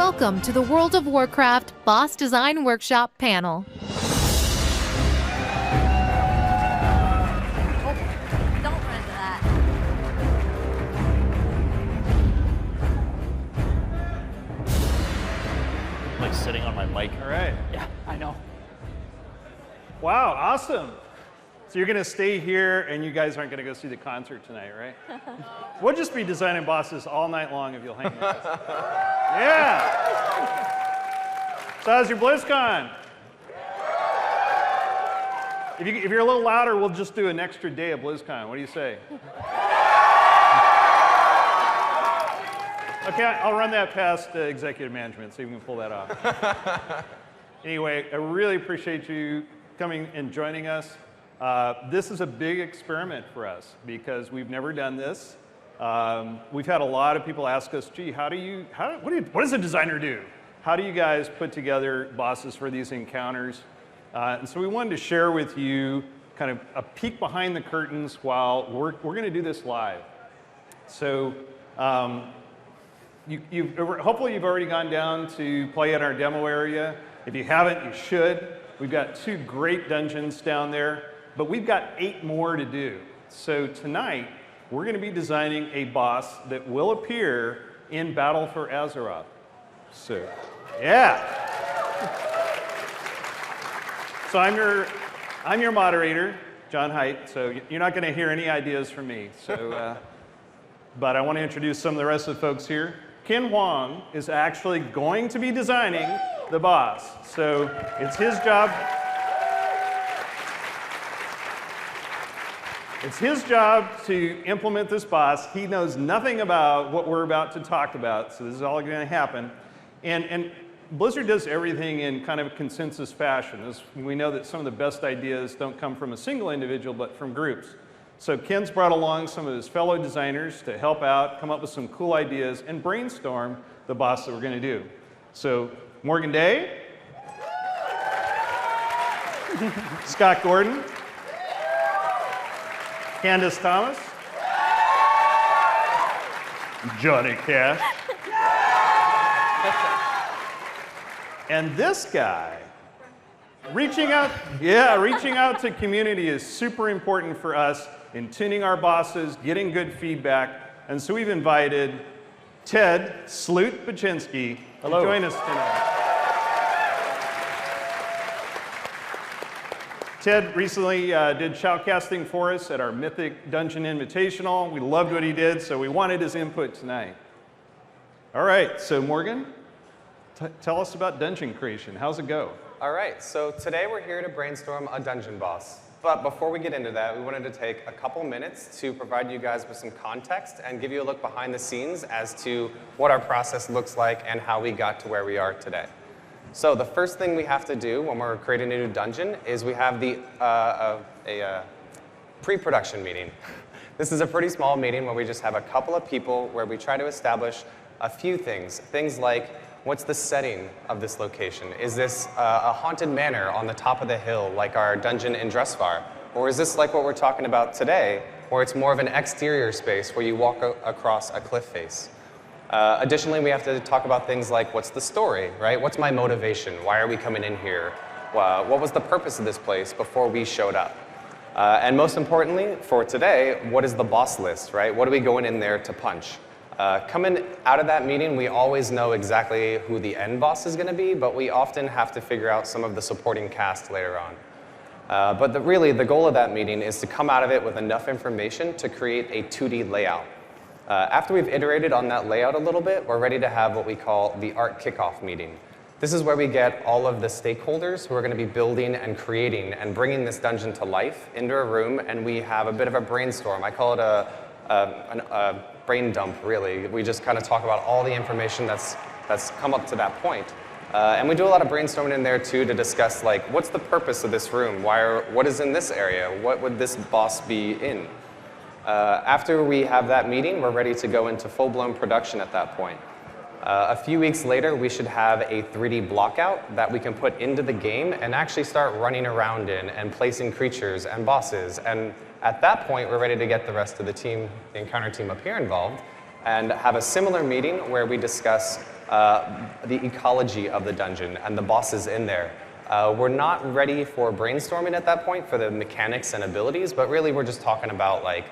Welcome to the World of Warcraft Boss Design Workshop panel. Don't run into that. Like sitting on my mic. All right. Yeah, I know. Wow, awesome. So you're going to stay here, and you guys aren't going to go see the concert tonight, right? We'll just be designing bosses all night long if you'll hang with us. Yeah. So how's your Blizzcon? If you're a little louder, we'll just do an extra day of Blizzcon. What do you say? Okay, I'll run that past executive management, so you can pull that off. Anyway, I really appreciate you coming and joining us. This is a big experiment for us because we've never done this. We've had a lot of people ask us, gee, what does a designer do? How do you guys put together bosses for these encounters? And so we wanted to share with you kind of a peek behind the curtains while we're going to do this live. So hopefully you've already gone down to play at our demo area. If you haven't, you should. We've got 2 great dungeons down there, but we've got 8 more to do. So tonight, we're going to be designing a boss that will appear in Battle for Azeroth. So, yeah. So I'm your moderator, John Haidt, so you're not going to hear any ideas from me. So, but I want to introduce some of the rest of the folks here. Ken Huang is actually going to be designing the boss. So it's his job. It's his job to implement this boss. He knows nothing about what we're about to talk about, so this is all going to happen. And Blizzard does everything in kind of a consensus fashion. We know that some of the best ideas don't come from a single individual, but from groups. So Ken's brought along some of his fellow designers to help out, come up with some cool ideas, and brainstorm the boss that we're going to do. So Morgan Day, Scott Gordon, Candace Thomas, Johnny Cash, and this guy, reaching out to community is super important for us in tuning our bosses, getting good feedback, and so we've invited Ted Sloot Baczynski to join us tonight. Ted recently did shoutcasting for us at our Mythic Dungeon Invitational. We loved what he did, so we wanted his input tonight. All right, so Morgan, tell us about dungeon creation. How's it go? All right, so today we're here to brainstorm a dungeon boss. But before we get into that, we wanted to take a couple minutes to provide you guys with some context and give you a look behind the scenes as to what our process looks like and how we got to where we are today. So the first thing we have to do when we're creating a new dungeon is we have the pre-production meeting. This is a pretty small meeting where we just have a couple of people where we try to establish a few things. Things like, what's the setting of this location? Is this a haunted manor on the top of the hill like our dungeon in Dressvar? Or is this like what we're talking about today, where it's more of an exterior space where you walk across a cliff face? Additionally, we have to talk about things like, what's the story, right? What's my motivation? Why are we coming in here? What was the purpose of this place before we showed up? And most importantly, for today, what is the boss list, right? What are we going in there to punch? Coming out of that meeting, we always know exactly who the end boss is going to be, but we often have to figure out some of the supporting cast later on. But really, the goal of that meeting is to come out of it with enough information to create a 2D layout. After we've iterated on that layout a little bit, we're ready to have what we call the art kickoff meeting. This is where we get all of the stakeholders who are going to be building and creating and bringing this dungeon to life into a room, and we have a bit of a brainstorm. I call it a brain dump, really. We just kind of talk about all the information that's come up to that point. And we do a lot of brainstorming in there, too, to discuss, like, what's the purpose of this room? What is in this area? What would this boss be in? After we have that meeting, we're ready to go into full-blown production at that point. A few weeks later, we should have a 3D blockout that we can put into the game and actually start running around in and placing creatures and bosses. And at that point, we're ready to get the rest of the team, the encounter team up here involved, and have a similar meeting where we discuss the ecology of the dungeon and the bosses in there. We're not ready for brainstorming at that point for the mechanics and abilities, but really we're just talking about like,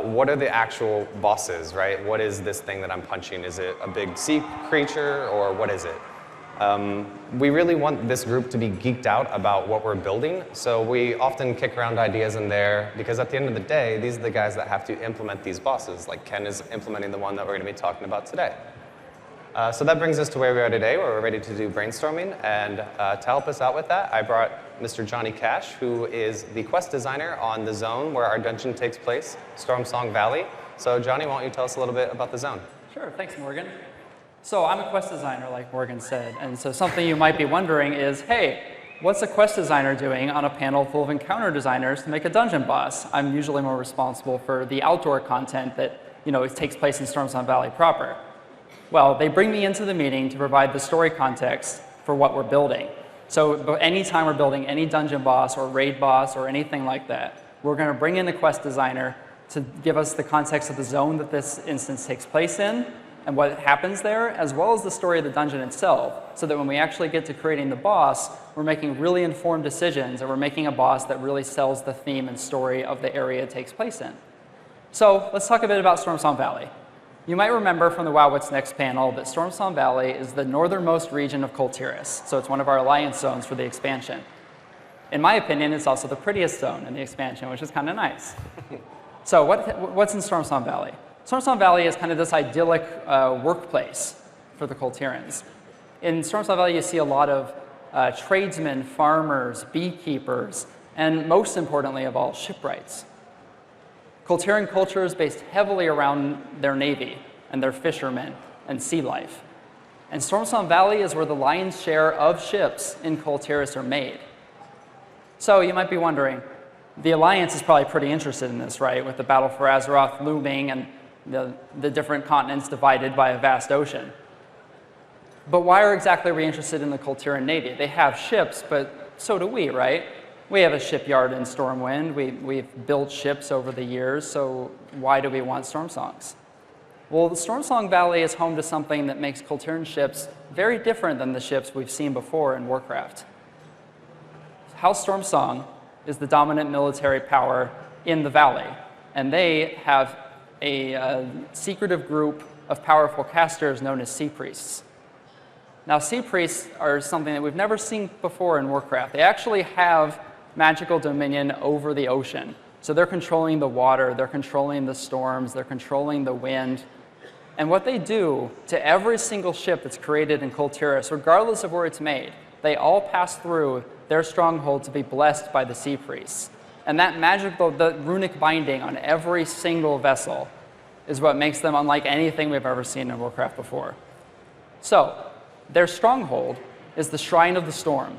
what are the actual bosses, right? What is this thing that I'm punching? Is it a big sea creature, or what is it? We really want this group to be geeked out about what we're building, so we often kick around ideas in there, because at the end of the day, these are the guys that have to implement these bosses, like Ken is implementing the one that we're going to be talking about today. So that brings us to where we are today, where we're ready to do brainstorming, and to help us out with that, I brought Mr. Johnny Cash, who is the quest designer on the zone where our dungeon takes place, Stormsong Valley. So Johnny, why don't you tell us a little bit about the zone? Sure, thanks, Morgan. So I'm a quest designer, like Morgan said, and so something you might be wondering is, hey, what's a quest designer doing on a panel full of encounter designers to make a dungeon boss? I'm usually more responsible for the outdoor content that it takes place in Stormsong Valley proper. Well, they bring me into the meeting to provide the story context for what we're building. So anytime we're building any dungeon boss or raid boss or anything like that, we're going to bring in a quest designer to give us the context of the zone that this instance takes place in and what happens there, as well as the story of the dungeon itself, so that when we actually get to creating the boss, we're making really informed decisions, and we're making a boss that really sells the theme and story of the area it takes place in. So let's talk a bit about Stormsong Valley. You might remember from the Wow What's Next panel that Stormsong Valley is the northernmost region of Coltiris, so it's one of our alliance zones for the expansion. In my opinion, it's also the prettiest zone in the expansion, which is kind of nice. So what's in Stormsong Valley? Stormsong Valley is kind of this idyllic workplace for the Coltirans. In Stormsong Valley, you see a lot of tradesmen, farmers, beekeepers, and most importantly of all, shipwrights. Coltiran culture is based heavily around their navy and their fishermen and sea life. And Stormsong Valley is where the lion's share of ships in Coltiris are made. So you might be wondering, the Alliance is probably pretty interested in this, right? With the battle for Azeroth looming and the different continents divided by a vast ocean. But why exactly are we interested in the Coltiran Navy? They have ships, but so do we, right? We have a shipyard in Stormwind. We've built ships over the years, so why do we want Stormsongs? Well, the Stormsong Valley is home to something that makes Coltiran ships very different than the ships we've seen before in Warcraft. House Stormsong is the dominant military power in the valley, and they have a secretive group of powerful casters known as Sea Priests. Now, Sea Priests are something that we've never seen before in Warcraft. They actually have magical dominion over the ocean. So they're controlling the water, they're controlling the storms, they're controlling the wind. And what they do to every single ship that's created in Coltiris, regardless of where it's made, they all pass through their stronghold to be blessed by the Sea Priests. And that magical, the runic binding on every single vessel is what makes them unlike anything we've ever seen in Warcraft before. So, their stronghold is the Shrine of the Storm.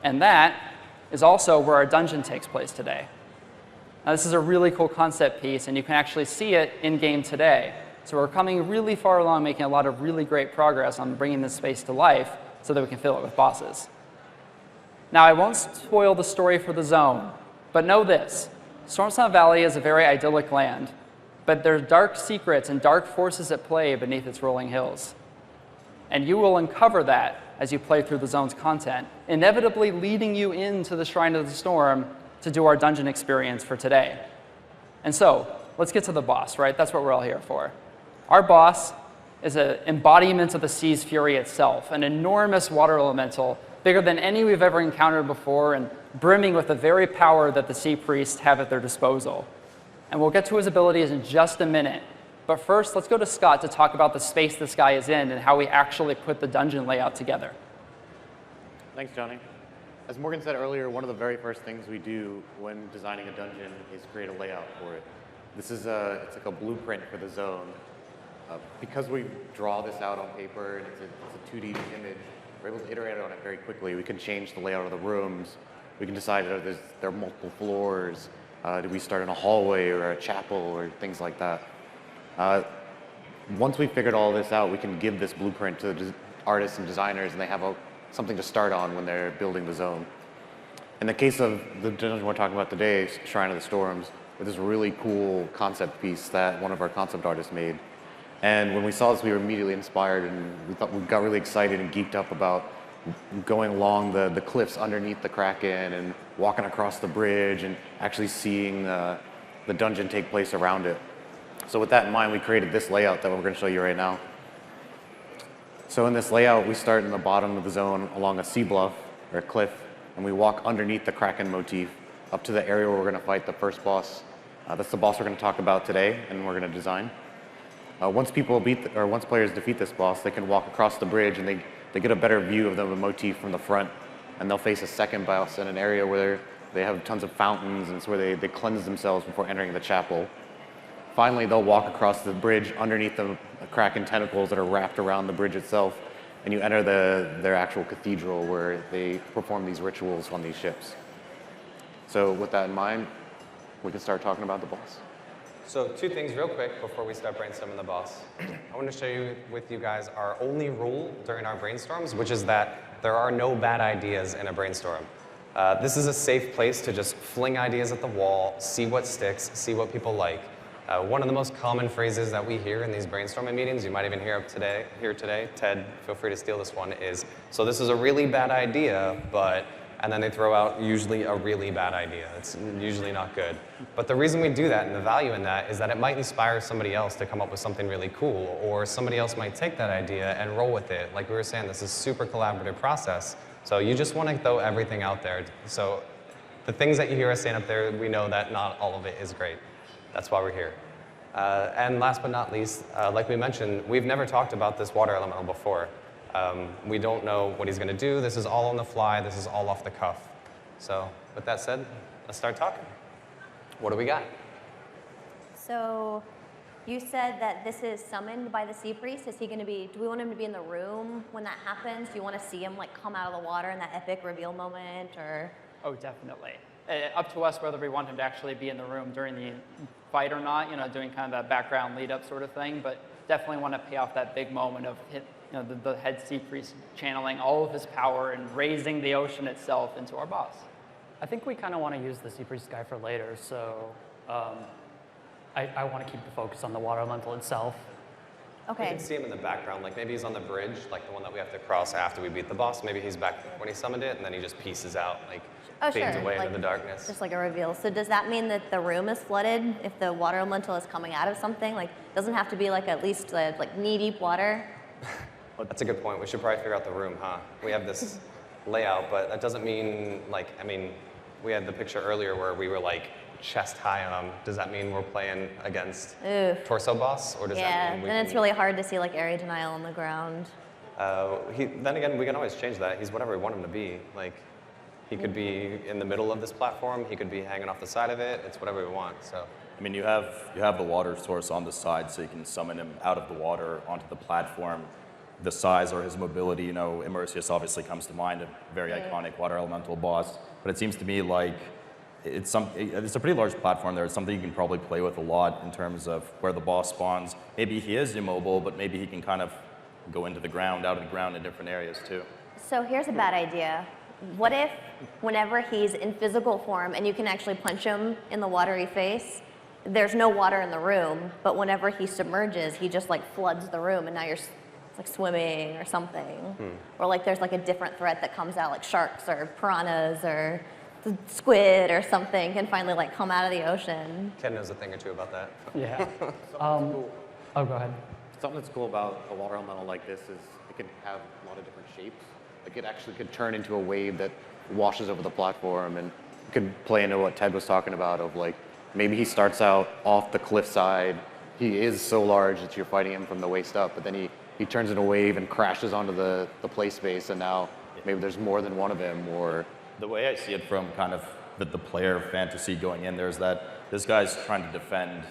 And that is also where our dungeon takes place today. Now, this is a really cool concept piece, and you can actually see it in-game today. So we're coming really far along, making a lot of really great progress on bringing this space to life so that we can fill it with bosses. Now, I won't spoil the story for the zone, but know this. Stormsong Valley is a very idyllic land, but there's dark secrets and dark forces at play beneath its rolling hills. And you will uncover that as you play through the zone's content, inevitably leading you into the Shrine of the Storm to do our dungeon experience for today. And so, let's get to the boss, right? That's what we're all here for. Our boss is an embodiment of the sea's fury itself, an enormous water elemental, bigger than any we've ever encountered before, and brimming with the very power that the Sea Priests have at their disposal. And we'll get to his abilities in just a minute. But first, let's go to Scott to talk about the space this guy is in and how we actually put the dungeon layout together. Thanks, Johnny. As Morgan said earlier, one of the very first things we do when designing a dungeon is create a layout for it. This is it's like a blueprint for the zone. Because we draw this out on paper and it's a 2D image, we're able to iterate on it very quickly. We can change the layout of the rooms. We can decide if there are multiple floors. Do we start in a hallway or a chapel or things like that? Once we've figured all this out, we can give this blueprint to the artists and designers, and they have something to start on when they're building the zone. In the case of the dungeon we're talking about today, Shrine of the Storms, with this really cool concept piece that one of our concept artists made. And when we saw this, we were immediately inspired, and we got really excited and geeked up about going along the cliffs underneath the Kraken and walking across the bridge and actually seeing the dungeon take place around it. So with that in mind, we created this layout that we're going to show you right now. So in this layout, we start in the bottom of the zone along a sea bluff or a cliff, and we walk underneath the Kraken motif up to the area where we're going to fight the first boss. That's the boss we're going to talk about today, and we're going to design. Once players defeat this boss, they can walk across the bridge, and they get a better view of the motif from the front, and they'll face a second boss in an area where they have tons of fountains, and it's where they cleanse themselves before entering the chapel. Finally, they'll walk across the bridge underneath the Kraken tentacles that are wrapped around the bridge itself, and you enter their actual cathedral where they perform these rituals on these ships. So with that in mind, we can start talking about the boss. So 2 things real quick before we start brainstorming the boss. I want to share with you guys our only rule during our brainstorms, which is that there are no bad ideas in a brainstorm. This is a safe place to just fling ideas at the wall, see what sticks, see what people like. One of the most common phrases that we hear in these brainstorming meetings, you might even hear today, Ted, feel free to steal this one, is, so this is a really bad idea, but, and then they throw out usually a really bad idea. It's usually not good. But the reason we do that and the value in that is that it might inspire somebody else to come up with something really cool, or somebody else might take that idea and roll with it. Like we were saying, this is a super collaborative process. So you just want to throw everything out there. So the things that you hear us saying up there, we know that not all of it is great. That's why we're here. And last but not least, like we mentioned, we've never talked about this water elemental before. We don't know what he's going to do. This is all on the fly. This is all off the cuff. So with that said, let's start talking. What do we got? So you said that this is summoned by the sea priest. Is he going to be, do we want him to be in the room when that happens? Do you want to see him like come out of the water in that epic reveal moment, or? Oh, definitely. Up to us whether we want him to actually be in the room during the fight or not, doing kind of that background lead-up sort of thing, but definitely want to pay off that big moment of the head sea priest channeling all of his power and raising the ocean itself into our boss. I think we kind of want to use the Sea Priest guy for later, so I want to keep the focus on the water elemental itself. You Okay. can see him in the background, like maybe he's on the bridge, like the one that we have to cross after we beat the boss. Maybe he's back when he summoned it, and then he just pieces out, like fades away into the darkness. Just like a reveal. So does that mean that the room is flooded if the water elemental is coming out of something? Like, doesn't have to be like at least like knee-deep water? That's a good point. We should probably figure out the room, huh? We have this layout, but that doesn't mean, like, I mean, we had the picture earlier where we were like chest high on him. Does that mean we're playing against torso boss, or does that mean we then it's really hard to see like area denial on the ground. Then again, we can always change that. He's whatever we want him to be. Like, he could be in the middle of this platform. He could be hanging off the side of it. It's whatever we want. So. I mean, you have the water source on the side, so you can summon him out of the water onto the platform. The size or his mobility, Immersius obviously comes to mind, a very iconic water elemental boss. But it seems to me like it's a pretty large platform there. It's something you can probably play with a lot in terms of where the boss spawns. Maybe he is immobile, but maybe he can kind of go into the ground, out of the ground in different areas too. So here's a bad idea. What if whenever he's in physical form and you can actually punch him in the watery face, there's no water in the room, but whenever he submerges, he just like floods the room and now you're like swimming or something. Or like there's like a different threat that comes out, like sharks or piranhas or the squid or something can finally like come out of the ocean. Ken knows a thing or two about that. Yeah. Cool. Oh, go ahead. Something that's cool about a water elemental like this is it can have a lot of different shapes. Like it actually could turn into a wave that washes over the platform, and it could play into what Ted was talking about of like maybe he starts out off the cliffside. He is so large that you're fighting him from the waist up, but then he turns into a wave and crashes onto the play space, and now maybe there's more than one of him. Or the way I see it from kind of the player fantasy going in there is that this guy's trying to defend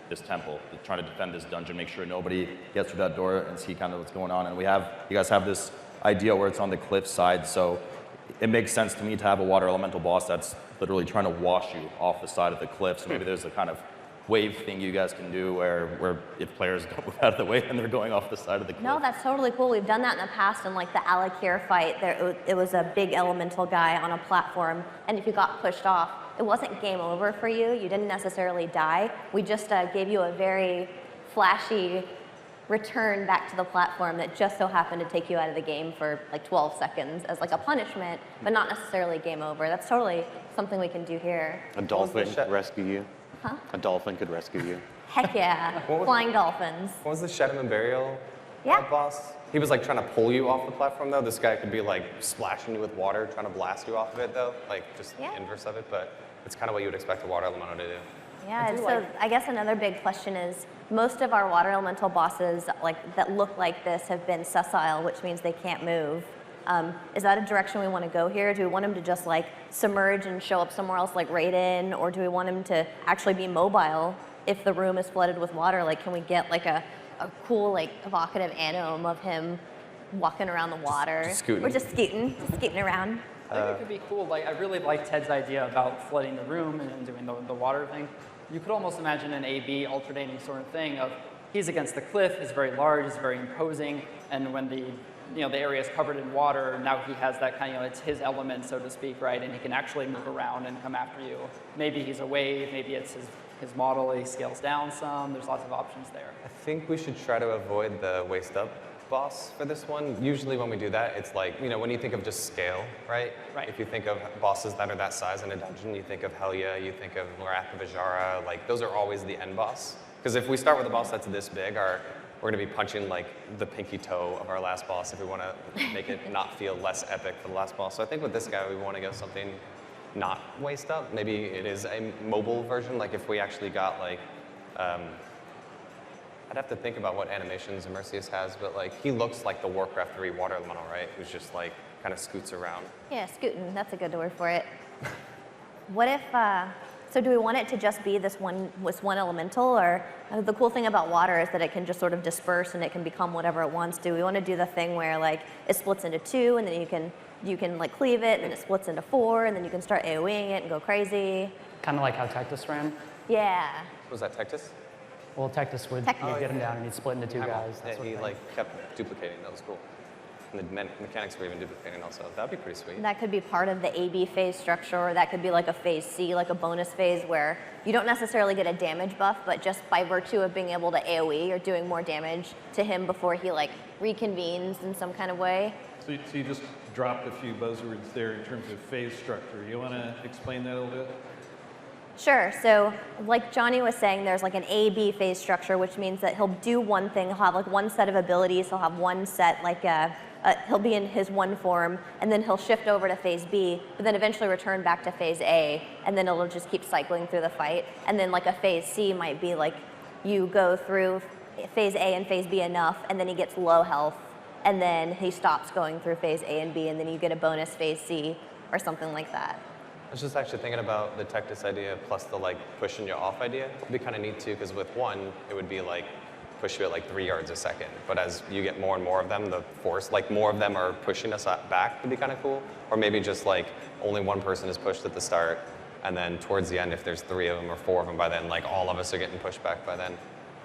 this temple, trying to defend this dungeon, make sure nobody gets through that door and see kind of what's going on. And you guys have this idea where it's on the cliff side, so it makes sense to me to have a water elemental boss that's literally trying to wash you off the side of the cliff. So maybe there's a kind of wave thing you guys can do where if players don't move out of the way and they're going off the side of the cliff. No, that's totally cool. We've done that in the past in like the Alakir fight. It was a big elemental guy on a platform, and if you got pushed off, it wasn't game over for you. You didn't necessarily die. We just gave you a very flashy return back to the platform that just so happened to take you out of the game for like 12 seconds as like a punishment, but not necessarily game over. That's totally something we can do here. A dolphin shot? could rescue you. Huh? A dolphin could rescue you. Heck yeah, What was- flying dolphins. What was the Shedman Burial Yeah. boss? He was like trying to pull you off the platform though. This guy could be like splashing you with water, trying to blast you off of it though, like just Yeah. the inverse of it. But it's kind of what you would expect a water elemental to do. Yeah, I and do so like- I guess another big question is most of our water elemental bosses like that look like this have been sessile, which means they can't move. Is that a direction we want to go here? Do we want him to just like submerge and show up somewhere else like right in, or do we want him to actually be mobile if the room is flooded with water? Like, can we get like a cool like evocative anime of him walking around the water? just scooting. Or just scooting around. I think it could be cool. Like, I really like Ted's idea about flooding the room and doing the water thing. You could almost imagine an A/B alternating sort of thing of he's against the cliff, he's very large, he's very imposing, and when the the area is covered in water, now he has that kind of, it's his element, so to speak, right? And he can actually move around and come after you. Maybe he's a wave, maybe it's his model, he scales down some. There's lots of options there. I think we should try to avoid the waist up boss for this one. Usually when we do that, it's like, when you think of just scale, right? Right. If you think of bosses that are that size in a dungeon, you think of Helya, you think of Wrath of Ajara, like those are always the end boss. Because if we start with a boss that's this big, we're gonna be punching like the pinky toe of our last boss if we wanna make it not feel less epic for the last boss. So I think with this guy, we wanna go something not waist up. Maybe it is a mobile version, like if we actually got like, I'd have to think about what animations Immersius has, but like he looks like the Warcraft 3 water elemental, right? Who's just like kind of scoots around. Yeah, scooting, that's a good word for it. What if, so do we want it to just be this one elemental, or the cool thing about water is that it can just sort of disperse and it can become whatever it wants. Do we want to do the thing where like it splits into 2 and then you can like cleave it and then it splits into 4 and then you can start AoEing it and go crazy? Kind of like how Tectus ran. Yeah. Was that Tectus? Well, Tectus would you'd get him down and he'd split into 2 guys. Yeah, That sort he of thing. like kept duplicating. That was cool. And the mechanics were even duplicating also. That'd be pretty sweet. That could be part of the AB phase structure, or that could be like a phase C, like a bonus phase where you don't necessarily get a damage buff, but just by virtue of being able to AoE, you're doing more damage to him before he like reconvenes in some kind of way. So you just dropped a few buzzwords there in terms of phase structure. You want to explain that a little bit? Sure, so like Johnny was saying, there's like an A-B phase structure, which means that he'll do one thing, he'll have like one set of abilities, he'll have one set, like he'll be in his one form, and then he'll shift over to phase B, but then eventually return back to phase A, and then it'll just keep cycling through the fight. And then like a phase C might be like you go through phase A and phase B enough, and then he gets low health, and then he stops going through phase A and B, and then you get a bonus phase C or something like that. I was just actually thinking about the Tectus idea plus the like pushing you off idea. It'd be kind of neat too, because with one, it would be like push you at like 3 yards a second. But as you get more and more of them, the force, like more of them are pushing us back would be kind of cool. Or maybe just like only one person is pushed at the start, and then towards the end, if there's 3 of them or 4 of them by then, like all of us are getting pushed back by then.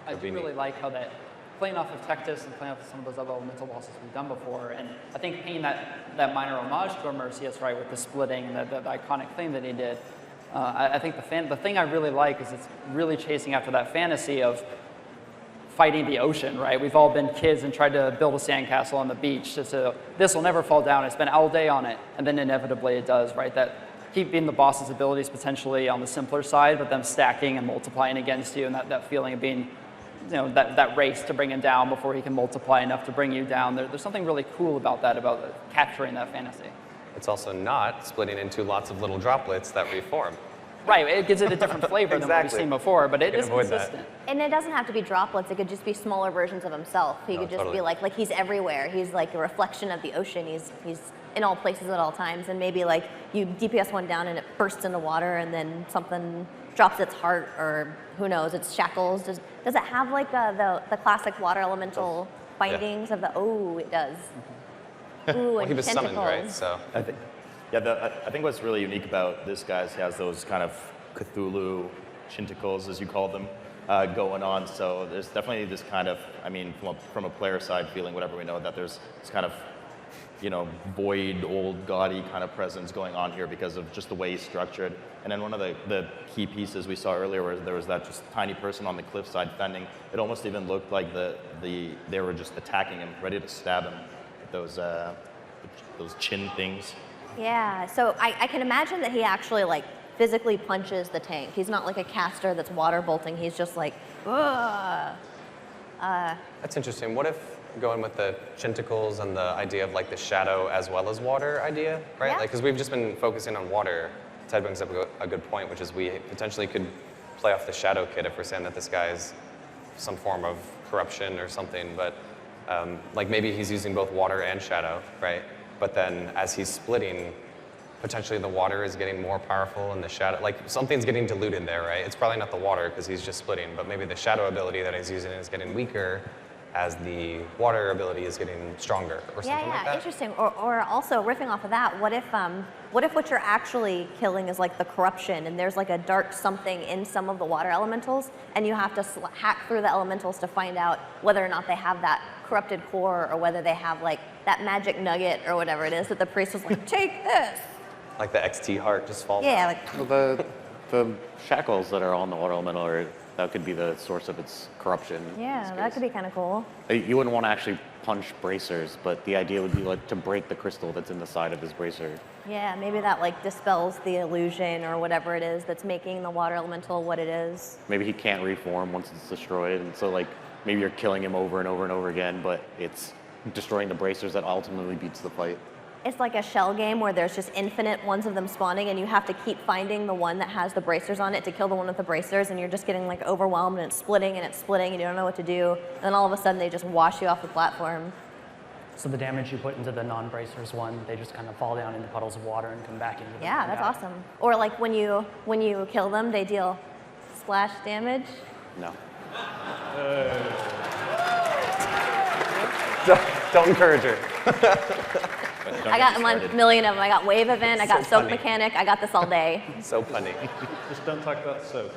I do really like how that, playing off of Tectus and playing off of some of those other elemental bosses we've done before, and I think paying that minor homage to Immersius, right, with the splitting, the iconic thing that he did. I think the thing I really like is it's really chasing after that fantasy of fighting the ocean, right? We've all been kids and tried to build a sandcastle on the beach. This will never fall down. I spent all day on it, and then inevitably it does, right? That keeping the boss's abilities potentially on the simpler side, but them stacking and multiplying against you, and that feeling of being, that race to bring him down before he can multiply enough to bring you down. There's something really cool about that, about capturing that fantasy. It's also not splitting into lots of little droplets that reform. Right, it gives it a different flavor than what we've seen before, but it is consistent. And it doesn't have to be droplets, it could just be smaller versions of himself. He could just totally. be like he's everywhere. He's like a reflection of the ocean. He's in all places at all times, and maybe like you DPS one down and it bursts into water, and then something drops its heart, or who knows, its shackles. Does it have like the classic water elemental bindings of the, oh, it does. Ooh, Well, and he was tentacles. summoned, right? So I think, I think what's really unique about this guy is he has those kind of Cthulhu tentacles, as you call them, going on. So there's definitely this kind of, from a player side feeling, whatever we know, that there's this kind of void, old, gaudy kind of presence going on here because of just the way he's structured. And then one of the key pieces we saw earlier where there was that just tiny person on the cliffside fending. It almost even looked like they were just attacking him, ready to stab him with those chin things. Yeah, so I can imagine that he actually like physically punches the tank. He's not like a caster that's water bolting. He's just like, ugh. That's interesting. What if going with the tentacles and the idea of like the shadow as well as water idea, right? Yeah. Like, because we've just been focusing on water. Ted brings up a good point, which is we potentially could play off the shadow kid if we're saying that this guy is some form of corruption or something, but like maybe he's using both water and shadow, right? But then as he's splitting, potentially the water is getting more powerful and the shadow, like something's getting diluted there, right? It's probably not the water because he's just splitting, but maybe the shadow ability that he's using is getting weaker as the water ability is getting stronger or something like that. Interesting. Or also riffing off of that, what if what you're actually killing is like the corruption and there's like a dark something in some of the water elementals and you have to hack through the elementals to find out whether or not they have that corrupted core or whether they have like that magic nugget or whatever it is that the priest was like, take this. Like the XT heart just falls Yeah, out. like Well, the shackles that are on the water elemental that could be the source of its corruption. yeah, that could be kind of cool. You wouldn't want to actually punch bracers, but the idea would be like to break the crystal that's in the side of his bracer. Yeah, maybe that like dispels the illusion or whatever it is that's making the water elemental what it is. Maybe he can't reform once it's destroyed, and so like maybe you're killing him over and over and over again, but it's destroying the bracers that ultimately beats the fight. It's like a shell game where there's just infinite ones of them spawning and you have to keep finding the one that has the bracers on it to kill the one with the bracers and you're just getting like overwhelmed and it's splitting and you don't know what to do. And then all of a sudden they just wash you off the platform. So the damage you put into the non-bracers one, they just kind of fall down into puddles of water and come back into the Yeah, that's awesome. Or like when you kill them, they deal splash damage. No. Don't encourage her. I got a million of them. I got Wave Event, I got So Soak funny. Mechanic, I got this all day. So funny. Just don't talk about soap.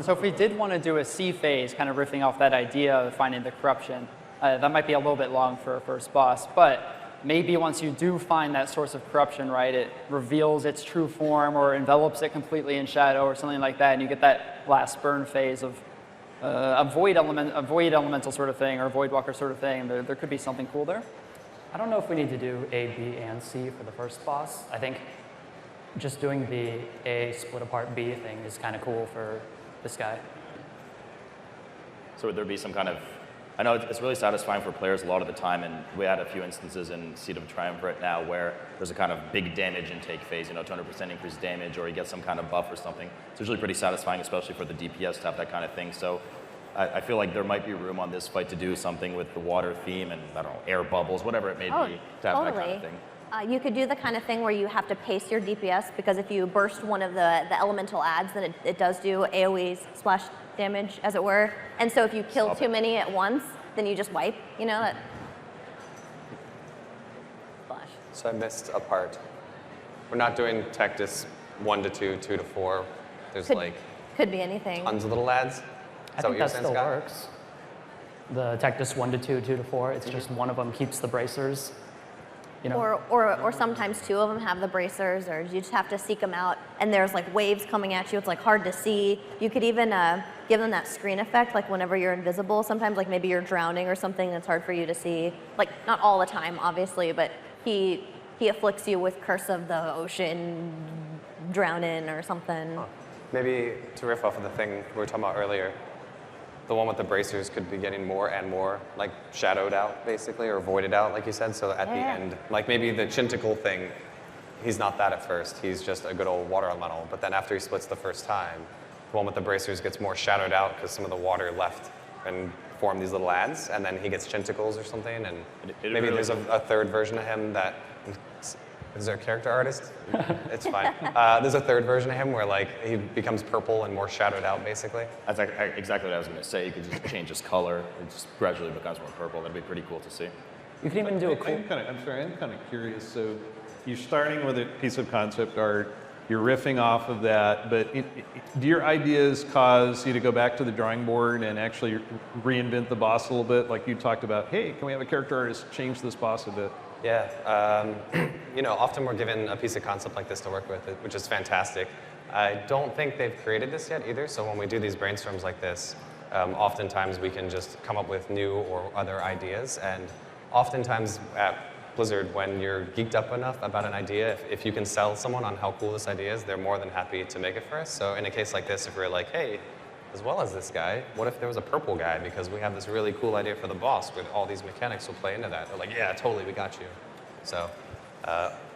So if we did want to do a C phase, kind of riffing off that idea of finding the corruption, that might be a little bit long for a first boss, but maybe once you do find that source of corruption, right, it reveals its true form or envelops it completely in shadow or something like that, and you get that last burn phase of a void elemental sort of thing or a void walker sort of thing. There could be something cool there. I don't know if we need to do A, B, and C for the first boss. I think just doing the A split apart B thing is kind of cool for this guy. So would there be some kind of, I know it's really satisfying for players a lot of the time, and we had a few instances in Seed of Triumvirate now where there's a kind of big damage intake phase, 200% increased damage, or you get some kind of buff or something. It's usually pretty satisfying, especially for the DPS to have that kind of thing. So I feel like there might be room on this fight to do something with the water theme and, I don't know, air bubbles, whatever it may be, to have that kind of thing. You could do the kind of thing where you have to pace your DPS because if you burst one of the elemental adds, then it does do AoE splash damage, as it were. And so if you kill too many at once, then you just wipe, that. Splash. So I missed a part. We're not doing Tectus 1 to 2, 2 to 4. There's Could be anything. tons of little ads. I think that still works. The Tectus 1 to 2, 2 to 4, it's just one of them keeps the bracers. Or sometimes two of them have the bracers, or you just have to seek them out, and there's like waves coming at you. It's like hard to see. You could even give them that screen effect, like whenever you're invisible. Sometimes, like maybe you're drowning or something that's hard for you to see. Like not all the time, obviously, but he afflicts you with Curse of the Ocean, drowning or something. Maybe to riff off of the thing we were talking about earlier, the one with the bracers could be getting more and more like shadowed out basically, or voided out like you said, so at the end, like maybe the Chinticle thing, he's not that at first, he's just a good old water elemental, but then after he splits the first time, the one with the bracers gets more shadowed out because some of the water left and formed these little ads, and then he gets Chinticles or something, and maybe really there's a third version of him that, is there a character artist? It's fine. There's a third version of him where like he becomes purple and more shadowed out, basically. That's exactly what I was going to say. You could just change his color. It just gradually becomes more purple. That'd be pretty cool to see. You can even do a cool... I'm kind of curious. So you're starting with a piece of concept art. you're riffing off of that, but do your ideas cause you to go back to the drawing board and actually reinvent the boss a little bit? Like you talked about, hey, can we have a character artist change this boss a bit? Yeah, often we're given a piece of concept like this to work with, which is fantastic. I don't think they've created this yet either, so when we do these brainstorms like this, oftentimes we can just come up with new or other ideas, and oftentimes at Blizzard, when you're geeked up enough about an idea, if you can sell someone on how cool this idea is, they're more than happy to make it for us. So in a case like this, if we're like, hey, as well as this guy, what if there was a purple guy? Because we have this really cool idea for the boss with all these mechanics will play into that. They're like, yeah, totally, we got you. So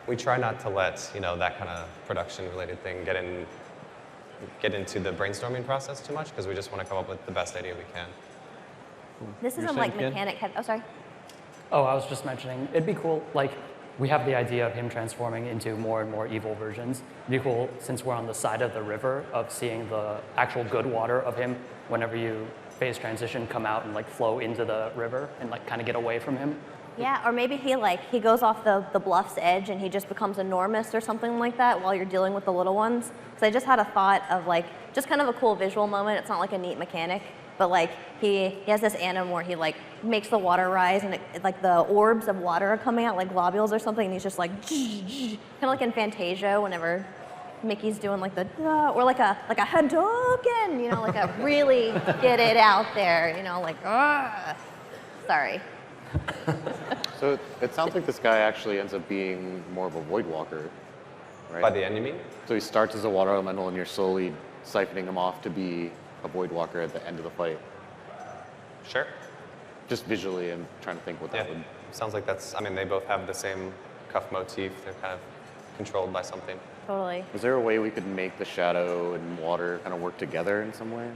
we try not to let that kind of production-related thing get into the brainstorming process too much, because we just want to come up with the best idea we can. This You're isn't saying, like Ken? mechanic heavy. Oh, sorry. Oh, I was just mentioning, it'd be cool, like, we have the idea of him transforming into more and more evil versions. It'd be cool, since we're on the side of the river, of seeing the actual good water of him whenever you phase transition come out and like flow into the river and like kind of get away from him. Yeah, or maybe he goes off the bluff's edge and he just becomes enormous or something like that while you're dealing with the little ones. Because I just had a thought of like, just kind of a cool visual moment. It's not like a neat mechanic, but like he has this anim where he like makes the water rise and like the orbs of water are coming out like globules or something, and he's just like, kind of like in Fantasia whenever Mickey's doing like the, or like a Hadouken, like a really get it out there, like, sorry. So it sounds like this guy actually ends up being more of a void walker, right? By the end, you mean? So he starts as a water elemental and you're slowly siphoning him off to be a void walker at the end of the fight. Sure. Just visually, I'm trying to think what that Yeah. would... Sounds like they both have the same cuff motif. They're kind of controlled by something. Totally. Is there a way we could make the shadow and water kind of work together in some way?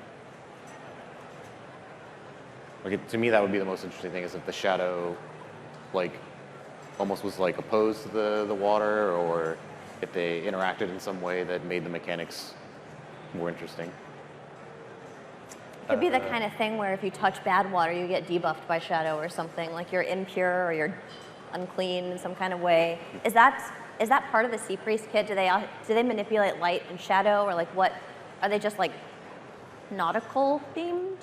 Like to me, that would be the most interesting thing, is if the shadow, like, almost was like opposed to the water, or if they interacted in some way that made the mechanics more interesting. Could be the kind of thing where if you touch bad water, you get debuffed by shadow or something, like you're impure or you're unclean in some kind of way. Is that part of the Sea Priest kit? Do they manipulate light and shadow, or like what? Are they just like nautical themed?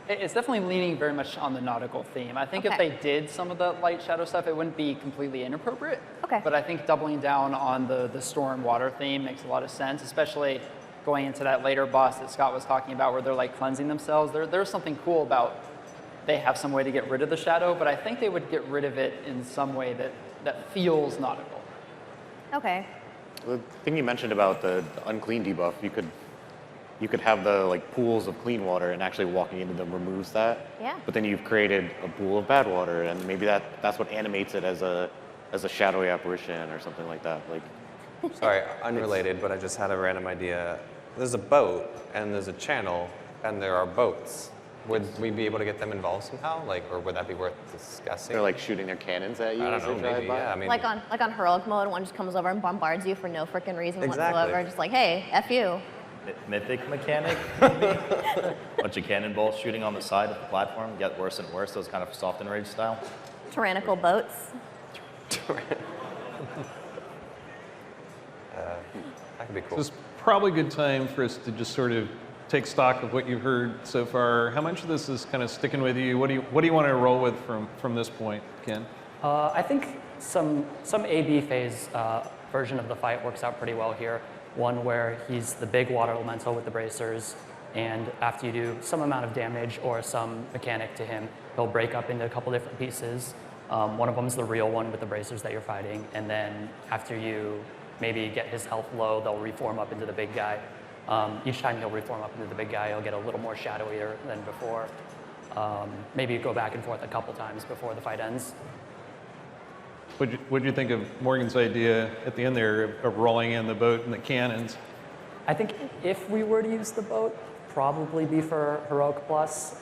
It's definitely leaning very much on the nautical theme. I think if Okay. they did some of the light shadow stuff, it wouldn't be completely inappropriate. Okay. But I think doubling down on the storm water theme makes a lot of sense, especially going into that later boss that Scott was talking about where they're like cleansing themselves. There's something cool about they have some way to get rid of the shadow, but I think they would get rid of it in some way that feels nautical. Okay. The thing you mentioned about the unclean debuff, you could have the like pools of clean water, and actually walking into them removes that. Yeah. But then you've created a pool of bad water, and maybe that's what animates it as a shadowy apparition or something like that. Like, Sorry, unrelated, but I just had a random idea. There's a boat, and there's a channel, and there are boats. Would we be able to get them involved somehow? Like, or would that be worth discussing? they're like shooting their cannons at you I as don't they know, drive maybe, by. yeah. I mean, Like on heroic mode, one just comes over and bombards you for no freaking reason Exactly. whatsoever. Just like, hey, F you. Mythic mechanic, maybe? Bunch of cannonballs shooting on the side of the platform, get worse and worse, those kind of soft and rage style. Tyrannical boats. that could be cool. So it's probably a good time for us to just sort of take stock of what you've heard so far. How much of this is kind of sticking with you? What do you want to roll with from this point, Ken? I think some A/B phase version of the fight works out pretty well here. One where he's the big water elemental with the bracers, and after you do some amount of damage or some mechanic to him, he'll break up into a couple different pieces. One of them's the real one with the bracers that you're fighting, and then after you maybe get his health low, they'll reform up into the big guy. Each time he'll reform up into the big guy, he'll get a little more shadowier than before. Maybe go back and forth a couple times before the fight ends. What'd you think of Morgan's idea at the end there of rolling in the boat and the cannons? I think if we were to use the boat, probably be for Heroic Plus.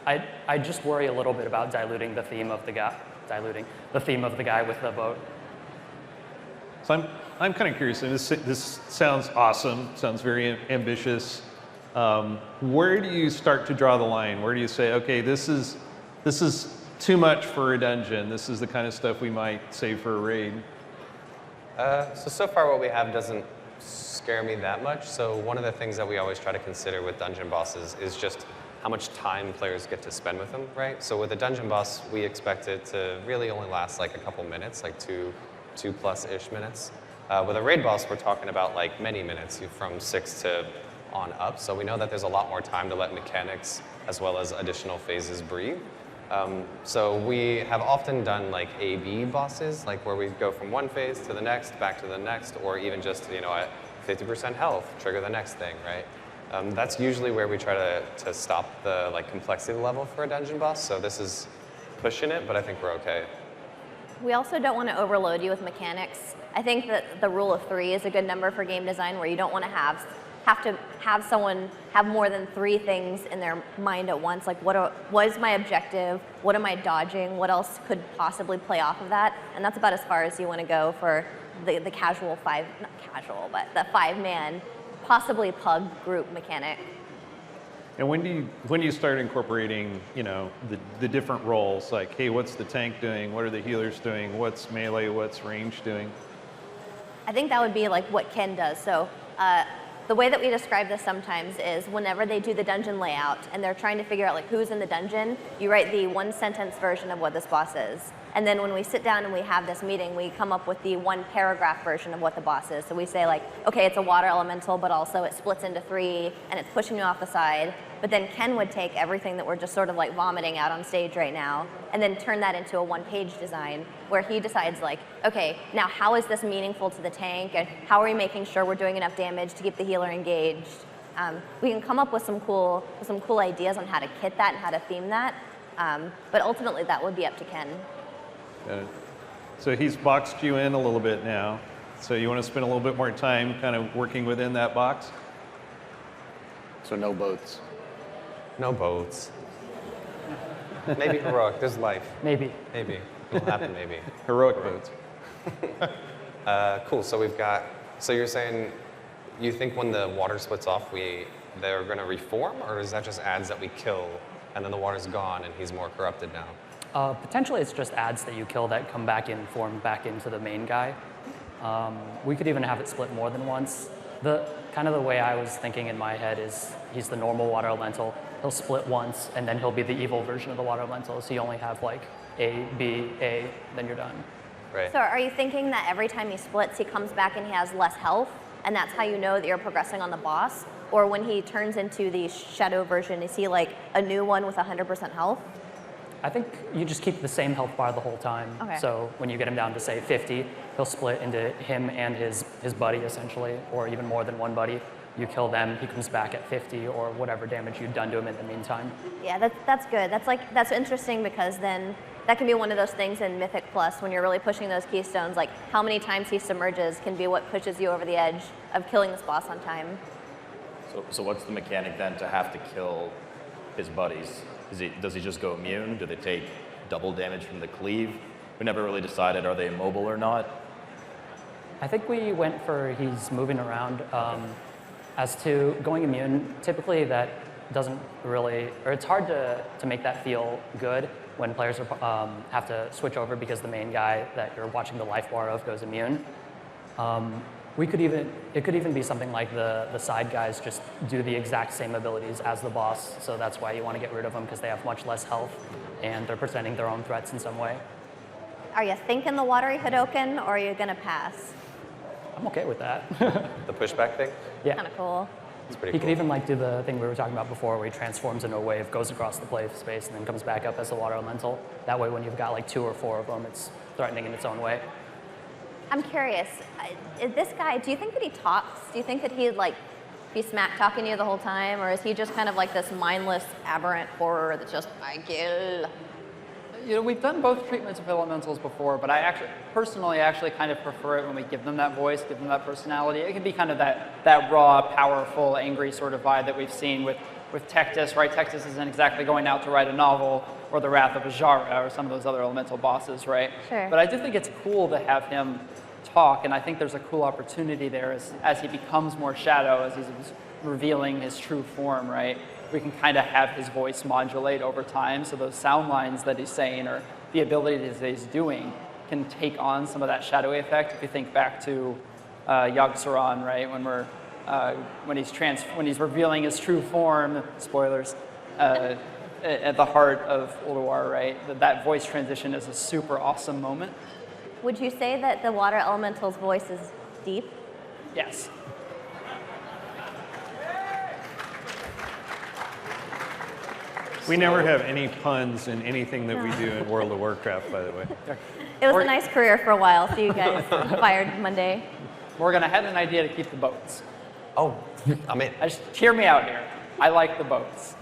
I just worry a little bit about diluting the theme of the guy with the boat. So I'm kind of curious. And this sounds awesome. Sounds very ambitious. Where do you start to draw the line? Where do you say, okay, this is too much for a dungeon. This is the kind of stuff we might save for a raid. So far what we have doesn't scare me that much. So one of the things that we always try to consider with dungeon bosses is just how much time players get to spend with them, right? So with a dungeon boss, we expect it to really only last like a couple minutes, like two plus-ish minutes. With a raid boss, we're talking about like many minutes, from 6 to on up. So we know that there's a lot more time to let mechanics as well as additional phases breathe. So we have often done like A/B bosses, like where we go from one phase to the next, back to the next, or even just at 50% health, trigger the next thing, right? That's usually where we try to stop the complexity level for a dungeon boss. So this is pushing it, but I think we're okay. We also don't want to overload you with mechanics. I think that the rule of 3 is a good number for game design, where you don't want to have to have someone have more than 3 things in their mind at once. Like, what is my objective? What am I dodging? What else could possibly play off of that? And that's about as far as you want to go for the casual not casual, but the 5-man, possibly pug group mechanic. And when do you start incorporating, the different roles? Like, hey, what's the tank doing? What are the healers doing? What's melee? What's range doing? I think that would be like what Ken does. So the way that we describe this sometimes is whenever they do the dungeon layout and they're trying to figure out who's in the dungeon, you write the 1-sentence version of what this boss is. And then when we sit down and we have this meeting, we come up with the 1-paragraph version of what the boss is. So we say okay, it's a water elemental, but also it splits into 3 and it's pushing you off the side. But then Ken would take everything that we're just sort of vomiting out on stage right now and then turn that into a 1-page design where he decides okay, now how is this meaningful to the tank, and how are we making sure we're doing enough damage to keep the healer engaged? We can come up with some cool ideas on how to kit that and how to theme that, but ultimately that would be up to Ken. So he's boxed you in a little bit now. So you want to spend a little bit more time kind of working within that box? So no boats. No boats. Maybe heroic. There's life. Maybe. Maybe. It'll happen, maybe. Heroic boats. Cool. So you're saying you think when the water splits off, they're going to reform, or is that just ads that we kill and then the water's gone and he's more corrupted now? Potentially, it's just ads that you kill that come back in, form back into the main guy. We could even have it split more than once. The way I was thinking in my head is he's the normal water elemental. He'll split once, and then he'll be the evil version of the water elemental. So you only have A, B, A, then you're done. Right. So are you thinking that every time he splits, he comes back and he has less health, and that's how you know that you're progressing on the boss? Or when he turns into the shadow version, is he a new one with 100% health? I think you just keep the same health bar the whole time. Okay. So when you get him down to, say, 50, he'll split into him and his buddy, essentially, or even more than one buddy. You kill them, he comes back at 50, or whatever damage you've done to him in the meantime. Yeah, that's good. That's interesting, because then that can be one of those things in Mythic Plus when you're really pushing those keystones, how many times he submerges can be what pushes you over the edge of killing this boss on time. So what's the mechanic then to have to kill his buddies? Does he just go immune? Do they take double damage from the cleave? We never really decided, are they immobile or not? I think we went for he's moving around. As to going immune, typically that doesn't really, or it's hard to make that feel good when players have to switch over because the main guy that you're watching the life bar of goes immune. It could even be something like the side guys just do the exact same abilities as the boss, so that's why you want to get rid of them, because they have much less health and they're presenting their own threats in some way. Are you thinking the watery Hadoken, or are you going to pass? I'm okay with that. The pushback thing? Yeah. Kind of cool. It's pretty He cool. could even do the thing we were talking about before, where he transforms into a wave, goes across the play space, and then comes back up as the water elemental. That way, when you've got 2 or 4 of them, it's threatening in its own way. I'm curious, this guy, do you think that he talks? Do you think that he'd be smack talking to you the whole time, or is he just kind of this mindless, aberrant horror that's just, I kill? We've done both treatments of elementals before, but I personally kind of prefer it when we give them that voice, give them that personality. It can be kind of that raw, powerful, angry sort of vibe that we've seen with Tectis, right? Tectis isn't exactly going out to write a novel, or the Wrath of Ajara, or some of those other elemental bosses, right? Sure. But I do think it's cool to have him talk, and I think there's a cool opportunity there as he becomes more shadow, as he's revealing his true form, right? We can kind of have his voice modulate over time, so those sound lines that he's saying, or the ability that he's doing, can take on some of that shadowy effect. If you think back to Yogg-Saron, right? When he's revealing his true form, spoilers, at the heart of Ulduar, right? That voice transition is a super awesome moment. Would you say that the water elemental's voice is deep? Yes. We never have any puns in anything that we do in World of Warcraft, by the way. It was a nice career for a while, so you guys fired Monday. Morgan, I had an idea to keep the boats. Oh, I'm in. Just hear me out here. I like the boats.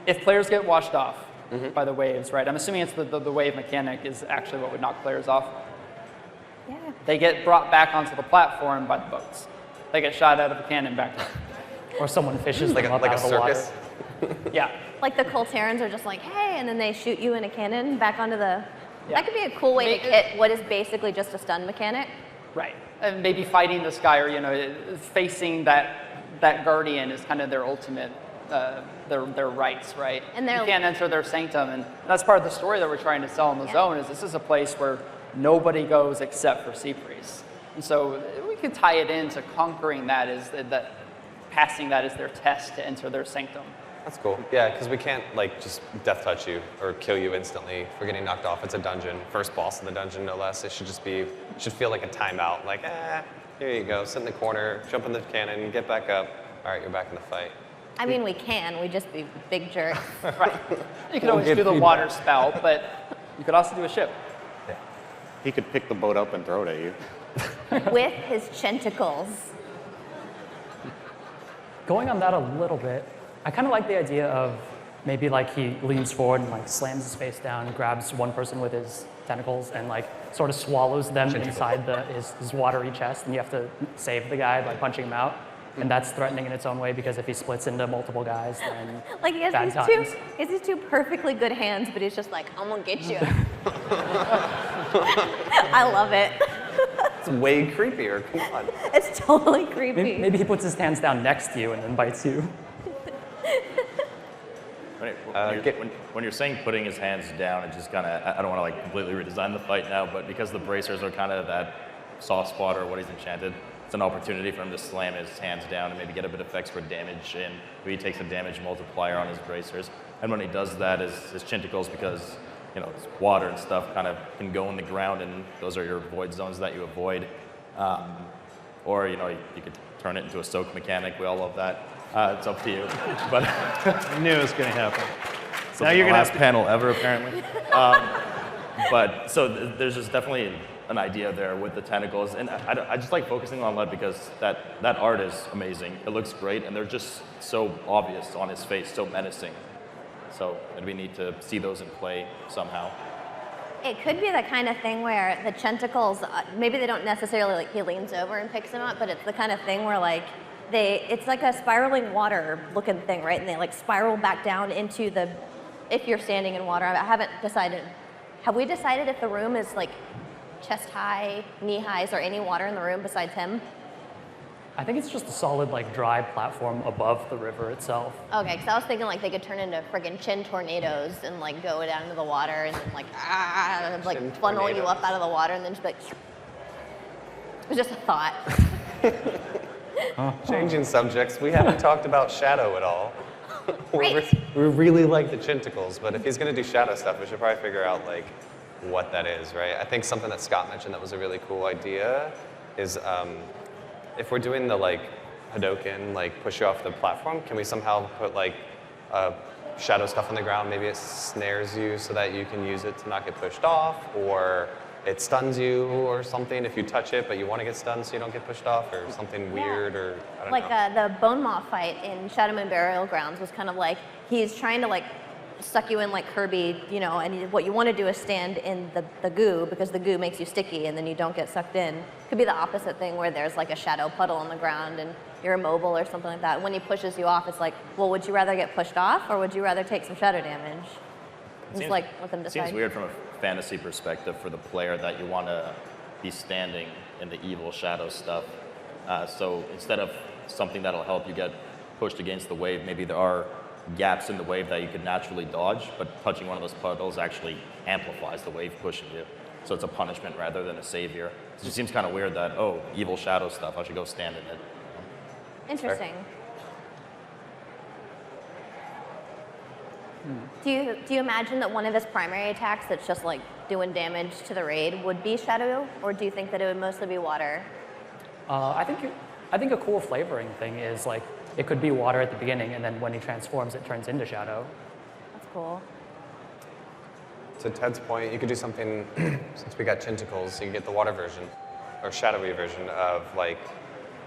If players get washed off by the waves, right? I'm assuming it's the wave mechanic is actually what would knock players off. Yeah. They get brought back onto the platform by the boats. They get shot out of a cannon back there. Or someone fishes Like them a, up like out a of the water. circus. Yeah. Like the Colterans are just like, hey, and then they shoot you in a cannon back onto the... Yeah. That could be a cool way to hit what is basically just a stun mechanic. Right. And maybe fighting this guy or, facing that guardian is kind of their ultimate, their rights, right? And you can't enter their sanctum. And that's part of the story that we're trying to sell in the zone is this is a place where nobody goes except for sea priests. And so we could tie it into conquering that passing that as their test to enter their sanctum. That's cool. Yeah, because we can't just death touch you or kill you instantly for getting knocked off. It's a dungeon, first boss in the dungeon, no less. It should feel like a timeout. Like, here you go, sit in the corner, jump in the cannon, get back up. All right, you're back in the fight. I mean, we can. We just be big jerks. Right. You could always do the water spout, but you could also do a ship. Yeah. He could pick the boat up and throw it at you. With his tentacles. Going on that a little bit, I kind of like the idea of maybe he leans forward and slams his face down and grabs one person with his tentacles and sort of swallows them inside his watery chest, and you have to save the guy by punching him out. And that's threatening in its own way because if he splits into multiple guys, then He has bad these times. he has these two perfectly good hands, but he's just like, I'm gonna get you. I love it. It's way creepier. Come on. It's totally creepy. Maybe he puts his hands down next to you and then bites you. When you're saying putting his hands down, it just kind of, I don't want to completely redesign the fight now, but because the bracers are kind of that soft spot or what he's enchanted, it's an opportunity for him to slam his hands down and maybe get a bit of extra damage in. He takes a damage multiplier on his bracers. And when he does that, his chinticles, because it's water and stuff, kind of can go in the ground, and those are your void zones that you avoid. Or you could turn it into a soak mechanic. We all love that. It's up to you. But I knew it was going to happen. so Now the you're gonna last have to- panel ever, apparently. But so there's just definitely an idea there with the tentacles, and I just like focusing on that because that art is amazing. It looks great, and they're just so obvious on his face, so menacing. So it'd be neat to see those in play somehow. It could be the kind of thing where the tentacles, maybe they don't necessarily he leans over and picks them up, but it's the kind of thing where it's like a spiraling water looking thing, right? And they spiral back down into if you're standing in water. I haven't decided. Have we decided if the room is chest high, knee high? Is there any water in the room besides him? I think it's just a solid dry platform above the river itself. Okay, because I was thinking they could turn into friggin' chin tornadoes and go down to the water and then funnel you up out of the water and then just it was just a thought. Changing subjects, we haven't talked about Shadow at all. Right. We really like the Chinticles, but if he's going to do Shadow stuff, we should probably figure out what that is, right? I think something that Scott mentioned that was a really cool idea is if we're doing the Hadoken, push you off the platform, can we somehow put shadow stuff on the ground? Maybe it snares you so that you can use it to not get pushed off, or it stuns you or something if you touch it, but you want to get stunned so you don't get pushed off, or something weird, or I don't know. The Bone Maw fight in Shadow Moon Burial Grounds was kind of he's trying to suck you in like Kirby, and what you want to do is stand in the goo because the goo makes you sticky and then you don't get sucked in. Could be the opposite thing where there's a shadow puddle on the ground and you're immobile or something like that. When he pushes you off, it's well, would you rather get pushed off or would you rather take some shadow damage? It's let them decide. It seems weird from a fantasy perspective for the player that you want to be standing in the evil shadow stuff. So instead of something that'll help you get pushed against the wave, maybe there are gaps in the wave that you could naturally dodge, but touching one of those puddles actually amplifies the wave pushing you. So it's a punishment rather than a savior. It just seems kind of weird that, oh, evil shadow stuff, I should go stand in it. Interesting. Do you imagine that one of his primary attacks that's just like doing damage to the raid would be shadow, or do you think that it would mostly be water? I think a cool flavoring thing is like it could be water at the beginning, and then when he transforms, it turns into shadow. That's cool. To Ted's point, you could do something, since we got tentacles, you could get the water version, or shadowy version of like,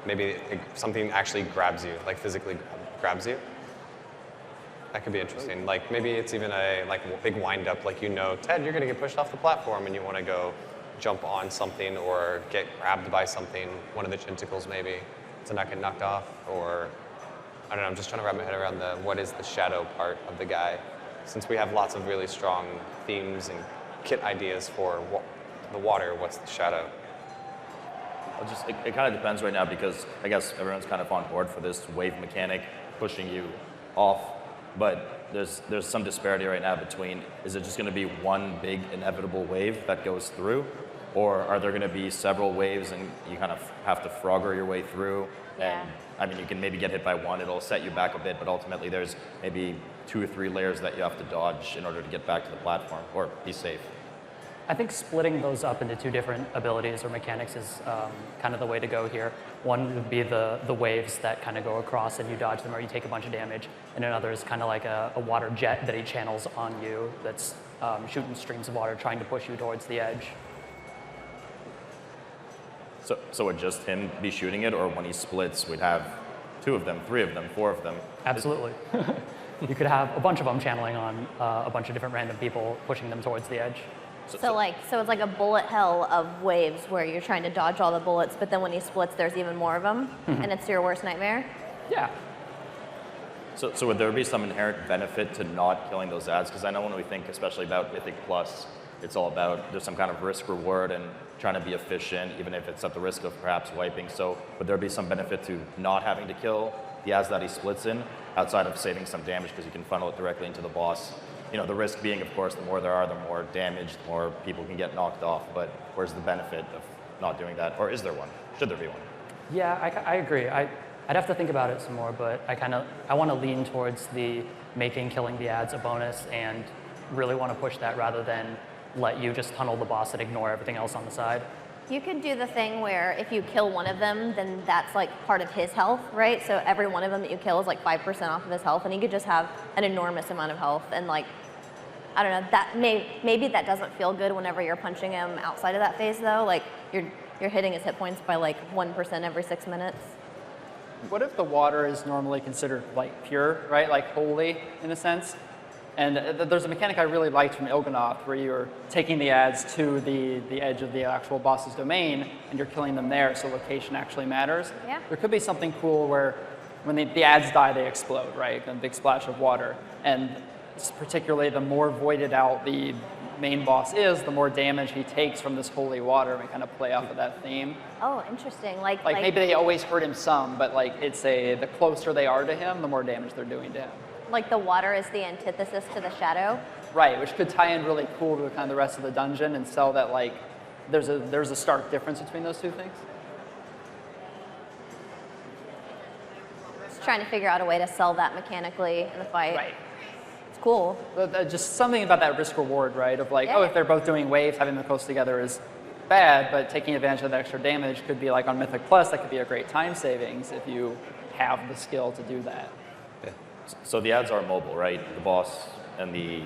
maybe something actually grabs you, like physically grabs you. That could be interesting. Like maybe it's even a big wind up, like Ted, you're gonna get pushed off the platform and you wanna go jump on something or get grabbed by something, one of the tentacles maybe, to not get knocked off, or I don't know, I'm just trying to wrap my head around what is the shadow part of the guy, since we have lots of really strong themes and kit ideas for the water, what's the shadow? It kind of depends right now because I guess everyone's kind of on board for this wave mechanic pushing you off, but there's some disparity right now between, is it just going to be one big inevitable wave that goes through, or are there going to be several waves and you kind of have to Frogger your way through? Yeah. And I mean, you can maybe get hit by one, it'll set you back a bit, but ultimately there's maybe 2 or 3 layers that you have to dodge in order to get back to the platform or be safe. I think splitting those up into 2 different abilities or mechanics is kind of the way to go here. One would be the waves that kind of go across and you dodge them or you take a bunch of damage, and another is kind of like a water jet that he channels on you that's shooting streams of water trying to push you towards the edge. So would just him be shooting it, or when he splits, we'd have 2 of them, 3 of them, 4 of them? Absolutely. You could have a bunch of them channeling on a bunch of different random people, pushing them towards the edge. So it's like a bullet hell of waves where you're trying to dodge all the bullets, but then when he splits, there's even more of them, and it's your worst nightmare? Yeah. So would there be some inherent benefit to not killing those ads? Because I know when we think, especially about Mythic Plus, it's all about there's some kind of risk reward and trying to be efficient, even if it's at the risk of perhaps wiping. So would there be some benefit to not having to kill the ads that he splits in, outside of saving some damage because you can funnel it directly into the boss? You know, the risk being, of course, the more there are, the more damage, the more people can get knocked off. But where's the benefit of not doing that? Or is there one? Should there be one? Yeah, I agree. I'd have to think about it some more, but I want to lean towards the making killing the ads a bonus and really want to push that rather than let you just tunnel the boss and ignore everything else on the side. You could do the thing where if you kill one of them, then that's like part of his health, right? So every one of them that you kill is like 5% off of his health, and he could just have an enormous amount of health. And like, I don't know, that maybe that doesn't feel good whenever you're punching him outside of that phase though. Like you're hitting his hit points by like 1% every 6 minutes. What if the water is normally considered like pure, right? Like holy in a sense? And there's a mechanic I really liked from Il'gynoth where you're taking the ads to the edge of the actual boss's domain and you're killing them there, so location actually matters. Yeah. There could be something cool where when the ads die, they explode, right? A big splash of water. And particularly the more voided out the main boss is, the more damage he takes from this holy water. We kind of play off of that theme. Oh, interesting. Like maybe they always hurt him some, but like the closer they are to him, the more damage they're doing to him. like the water is the antithesis to the shadow. Right, which could tie in really cool to kind of the rest of the dungeon and sell that like there's a stark difference between those two things. Just trying to figure out a way to sell that mechanically in the fight. Right. It's cool. But just something about that risk reward, right? Of like, Yeah. oh, if they're both doing waves, having them close together is bad, but taking advantage of the extra damage could be like on Mythic Plus, that could be a great time savings if you have the skill to do that. Yeah. So the ads are mobile, right? The boss and the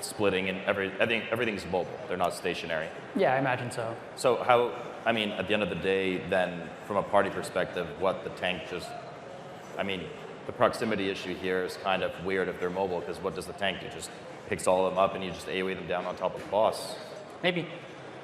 splitting and everything's mobile. They're not stationary. Yeah, I imagine so. So how, I mean, at the end of the day, then from a party perspective, what the tank just, I mean, the proximity issue here is kind of weird if they're mobile, because what does the tank do? Just picks all of them up and you just AoE them down on top of the boss. Maybe.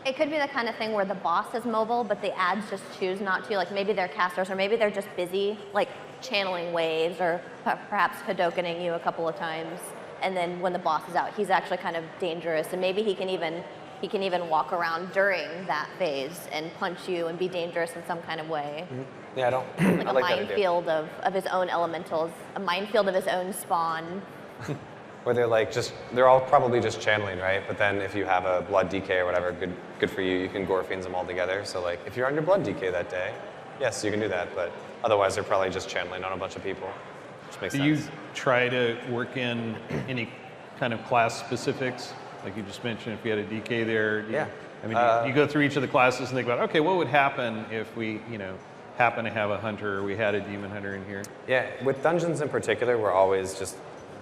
It could be the kind of thing where the boss is mobile, but the ads just choose not to. Like maybe they're casters, or maybe they're just busy, like channeling waves, or perhaps Hadokening you a couple of times. And then when the boss is out, he's actually kind of dangerous, and maybe he can even walk around during that phase and punch you and be dangerous in some kind of way. Mm-hmm. Yeah, I don't. Like I a like that idea. minefield of his own elementals, a minefield of his own spawn. where they're all probably just channeling, right? But then if you have a blood DK or whatever, good for you. You can gore fiends them all together. So like, if you're on your blood DK that day, yes, you can do that. But otherwise, they're probably just channeling on a bunch of people, which makes sense. Do you try to work in any kind of class specifics? Like you just mentioned, if you had a DK there. Yeah. I mean, you go through each of the classes and think about, okay, what would happen if we, happen to have a hunter or we had a demon hunter in here? Yeah, with dungeons in particular, we're always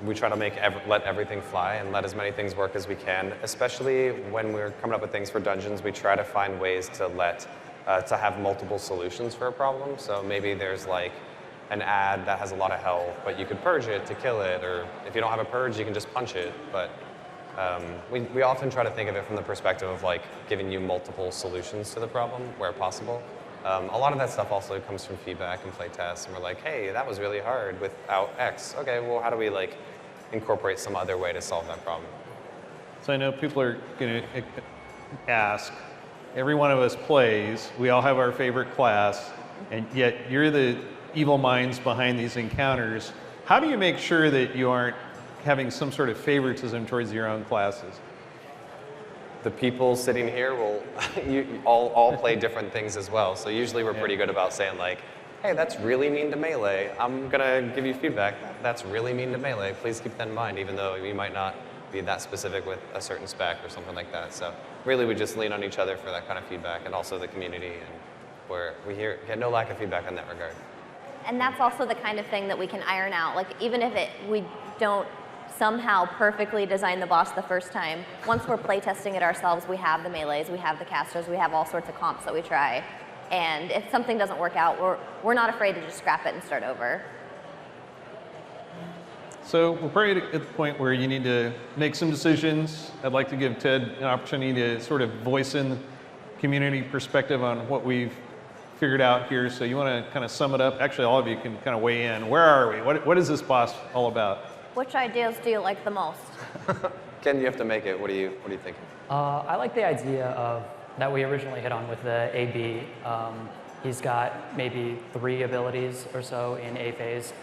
we try to let everything fly and let as many things work as we can. Especially when we're coming up with things for dungeons, we try to find ways to have multiple solutions for a problem. So maybe there's like an ad that has a lot of health, but you could purge it to kill it, or if you don't have a purge, you can just punch it. But we often try to think of it from the perspective of like giving you multiple solutions to the problem where possible. A lot of that stuff also comes from feedback and play tests, and we're like, hey, that was really hard without X. Okay, well, how do we like incorporate some other way to solve that problem? So I know people are going to ask, every one of us plays, we all have our favorite class, and yet you're the evil minds behind these encounters. How do you make sure that you aren't having some sort of favoritism towards your own classes? The people sitting here will all play different things as well. So usually we're pretty good about saying like, hey, that's really mean to melee. I'm gonna give you feedback. That's really mean to melee. Please keep that in mind, even though we might not be that specific with a certain spec or something like that. So really we just lean on each other for that kind of feedback, and also the community, and where we get no lack of feedback in that regard. And that's also the kind of thing that we can iron out. Like even if we don't somehow perfectly design the boss the first time, once we're playtesting it ourselves, we have the melees, we have the casters, we have all sorts of comps that we try. And if something doesn't work out, we're not afraid to just scrap it and start over. So we're probably at the point where you need to make some decisions. I'd like to give Ted an opportunity to sort of voice in community perspective on what we've figured out here. So you want to kind of sum it up? Actually, all of you can kind of weigh in. Where are we? What is this boss all about? Which ideas do you like the most? Ken, you have to make it. What are you thinking? I like the idea of that we originally hit on with the AB. He's got maybe 3 abilities or so in A phase.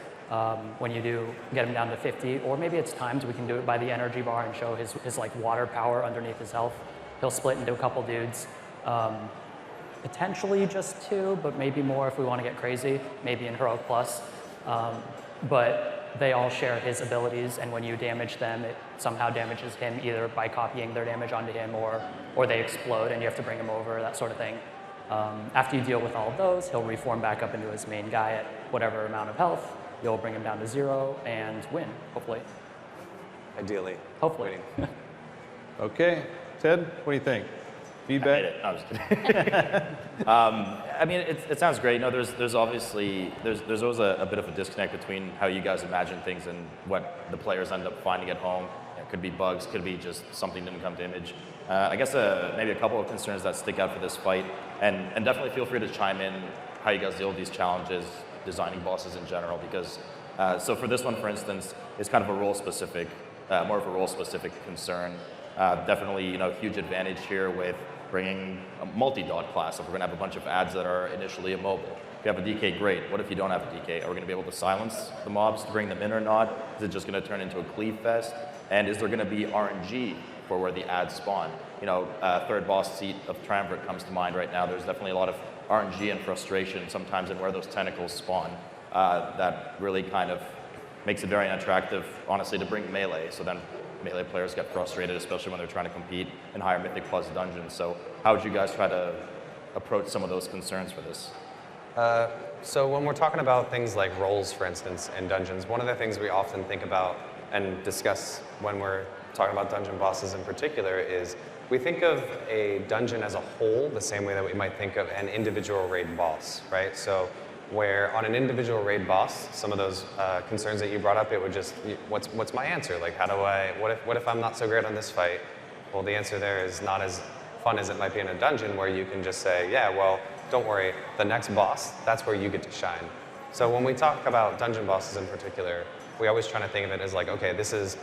When you do get him down to 50, or maybe it's timed, we can do it by the energy bar and show his like water power underneath his health. He'll split into a couple dudes. Potentially just 2, but maybe more if we want to get crazy, maybe in Heroic Plus. But they all share his abilities, and when you damage them, it somehow damages him either by copying their damage onto him, or they explode and you have to bring him over, that sort of thing. After you deal with all of those, he'll reform back up into his main guy at whatever amount of health. You'll bring him down to 0 and win, hopefully. Ideally. Hopefully. Okay, Ted, what do you think? Feedback? I hate it. No, I was kidding. I mean, it sounds great. No, there's obviously there's always a bit of a disconnect between how you guys imagine things and what the players end up finding at home. It could be bugs, could be just something didn't come to image. I guess maybe a couple of concerns that stick out for this fight, and definitely feel free to chime in how you guys deal with these challenges, designing bosses in general, because so for this one, for instance, it's kind of a role-specific, more of a role-specific concern. Definitely, huge advantage here with bringing a multi-dot class. If we're going to have a bunch of ads that are initially immobile. If you have a DK, great. What if you don't have a DK? Are we going to be able to silence the mobs to bring them in or not? Is it just going to turn into a cleave fest? And is there going to be RNG for where the ads spawn? Third boss seat of Triumvirate comes to mind right now. There's definitely a lot of RNG and frustration sometimes in where those tentacles spawn. That really kind of makes it very unattractive, honestly, to bring melee. So then melee players get frustrated, especially when they're trying to compete in higher Mythic Plus dungeons. So how would you guys try to approach some of those concerns for this? So when we're talking about things like roles, for instance, in dungeons, one of the things we often think about and discuss when we're talking about dungeon bosses in particular is we think of a dungeon as a whole the same way that we might think of an individual raid boss, right? So where on an individual raid boss, some of those concerns that you brought up, it would just, what's my answer? Like, what if I'm not so great on this fight? Well, the answer there is not as fun as it might be in a dungeon where you can just say, yeah, well, don't worry, the next boss, that's where you get to shine. So when we talk about dungeon bosses in particular, we always try to think of it as like, okay, this is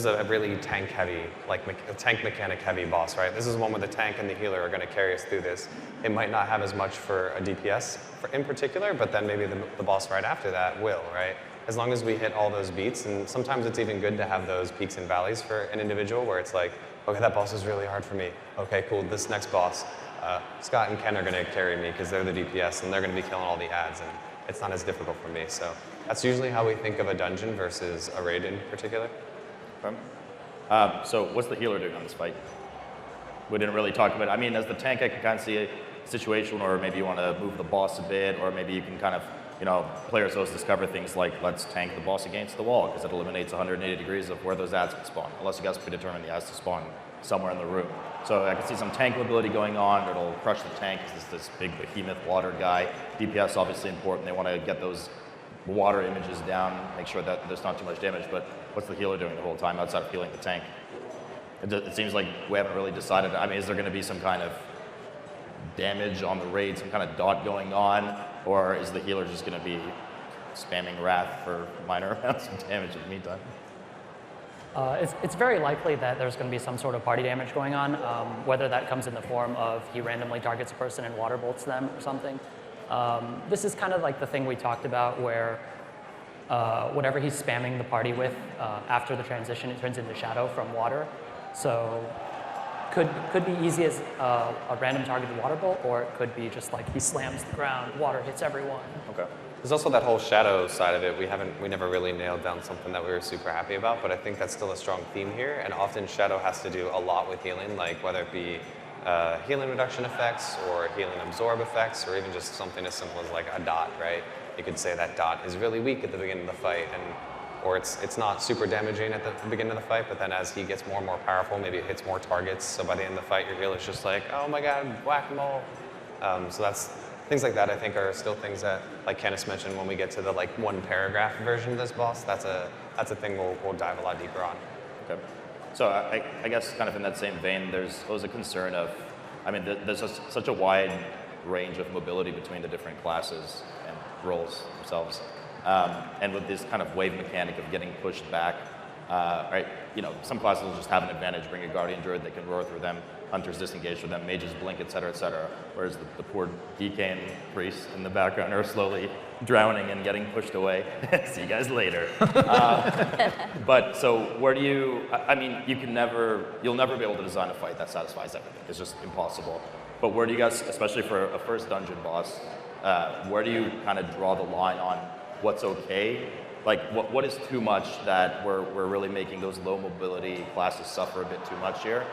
a really tank heavy, like a tank mechanic heavy boss, right? This is one where the tank and the healer are going to carry us through this. It might not have as much for a DPS in particular, but then maybe the boss right after that will, right? as long as we hit all those beats, and sometimes it's even good to have those peaks and valleys for an individual where it's like, okay, that boss is really hard for me. Okay, cool, this next boss, Scott and Ken are going to carry me because they're the DPS and they're going to be killing all the ads, and it's not as difficult for me. So that's usually how we think of a dungeon versus a raid in particular. So what's the healer doing on this fight? We didn't really talk about it. I mean, as the tank, I can kind of see a situation where maybe you want to move the boss a bit, or maybe you can kind of, players always discover things like, let's tank the boss against the wall, because it eliminates 180 degrees of where those ads can spawn, unless you guys predetermine the ads to spawn somewhere in the room. So I can see some tank mobility going on. It'll crush the tank, because this big behemoth water guy. DPS obviously important. They want to get those water images down, make sure that there's not too much damage, but what's the healer doing the whole time outside of healing the tank? It seems like we haven't really decided. I mean, is there going to be some kind of damage on the raid, some kind of dot going on, or is the healer just going to be spamming Wrath for minor amounts of damage in the meantime? It's very likely that there's going to be some sort of party damage going on, whether that comes in the form of he randomly targets a person and water bolts them or something. This is kind of like the thing we talked about where whatever he's spamming the party with, after the transition, it turns into shadow from water. So could be easy as a random targeted water bolt, or it could be just like he slams the ground, water hits everyone. Okay. There's also that whole shadow side of it. We never really nailed down something that we were super happy about, but I think that's still a strong theme here. And often shadow has to do a lot with healing, like whether it be healing reduction effects or healing absorb effects, or even just something as simple as like a dot, right? You could say that dot is really weak at the beginning of the fight, or it's not super damaging at the beginning of the fight, but then as he gets more and more powerful, maybe it hits more targets. So by the end of the fight, your healer's just like, oh my god, whack-a-mole. So that's things like that. I think are still things that, like Kenneth mentioned, when we get to the like one paragraph version of this boss, that's a thing we'll dive a lot deeper on. Okay. So I guess kind of in that same vein, there's always a concern of, I mean, there's such a wide range of mobility between the different classes and roles themselves. And with this kind of wave mechanic of getting pushed back, right? Some classes will just have an advantage, bring a Guardian Druid that can roar through them, Hunters disengage with them, Mages blink, et cetera, whereas the poor DK and Priests in the background are slowly drowning and getting pushed away. See you guys later. But so where do you, I mean, you'll never be able to design a fight that satisfies everything. It's just impossible. But where do you guys, especially for a first dungeon boss, where do you kind of draw the line on what's okay? Like, what is too much that we're really making those low mobility classes suffer a bit too much here?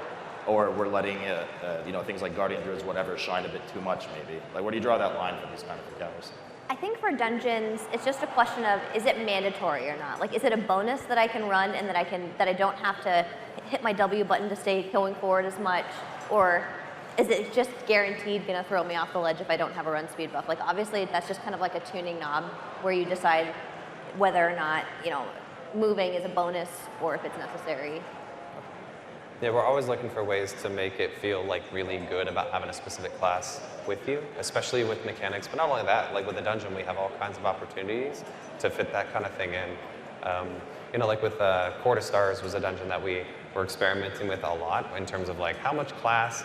Or we're letting things like Guardian Druids, whatever, shine a bit too much maybe? Like, where do you draw that line for these kind of encounters? I think for dungeons, it's just a question of, is it mandatory or not? Like, is it a bonus that I can run and that I don't have to hit my W button to stay going forward as much? Or is it just guaranteed gonna throw me off the ledge if I don't have a run speed buff? Like, obviously, that's just kind of like a tuning knob where you decide whether or not, moving is a bonus or if it's necessary. Yeah, we're always looking for ways to make it feel like really good about having a specific class with you, especially with mechanics. But not only that, like with the dungeon, we have all kinds of opportunities to fit that kind of thing in. Like with Court of Stars was a dungeon that we were experimenting with a lot in terms of like how much class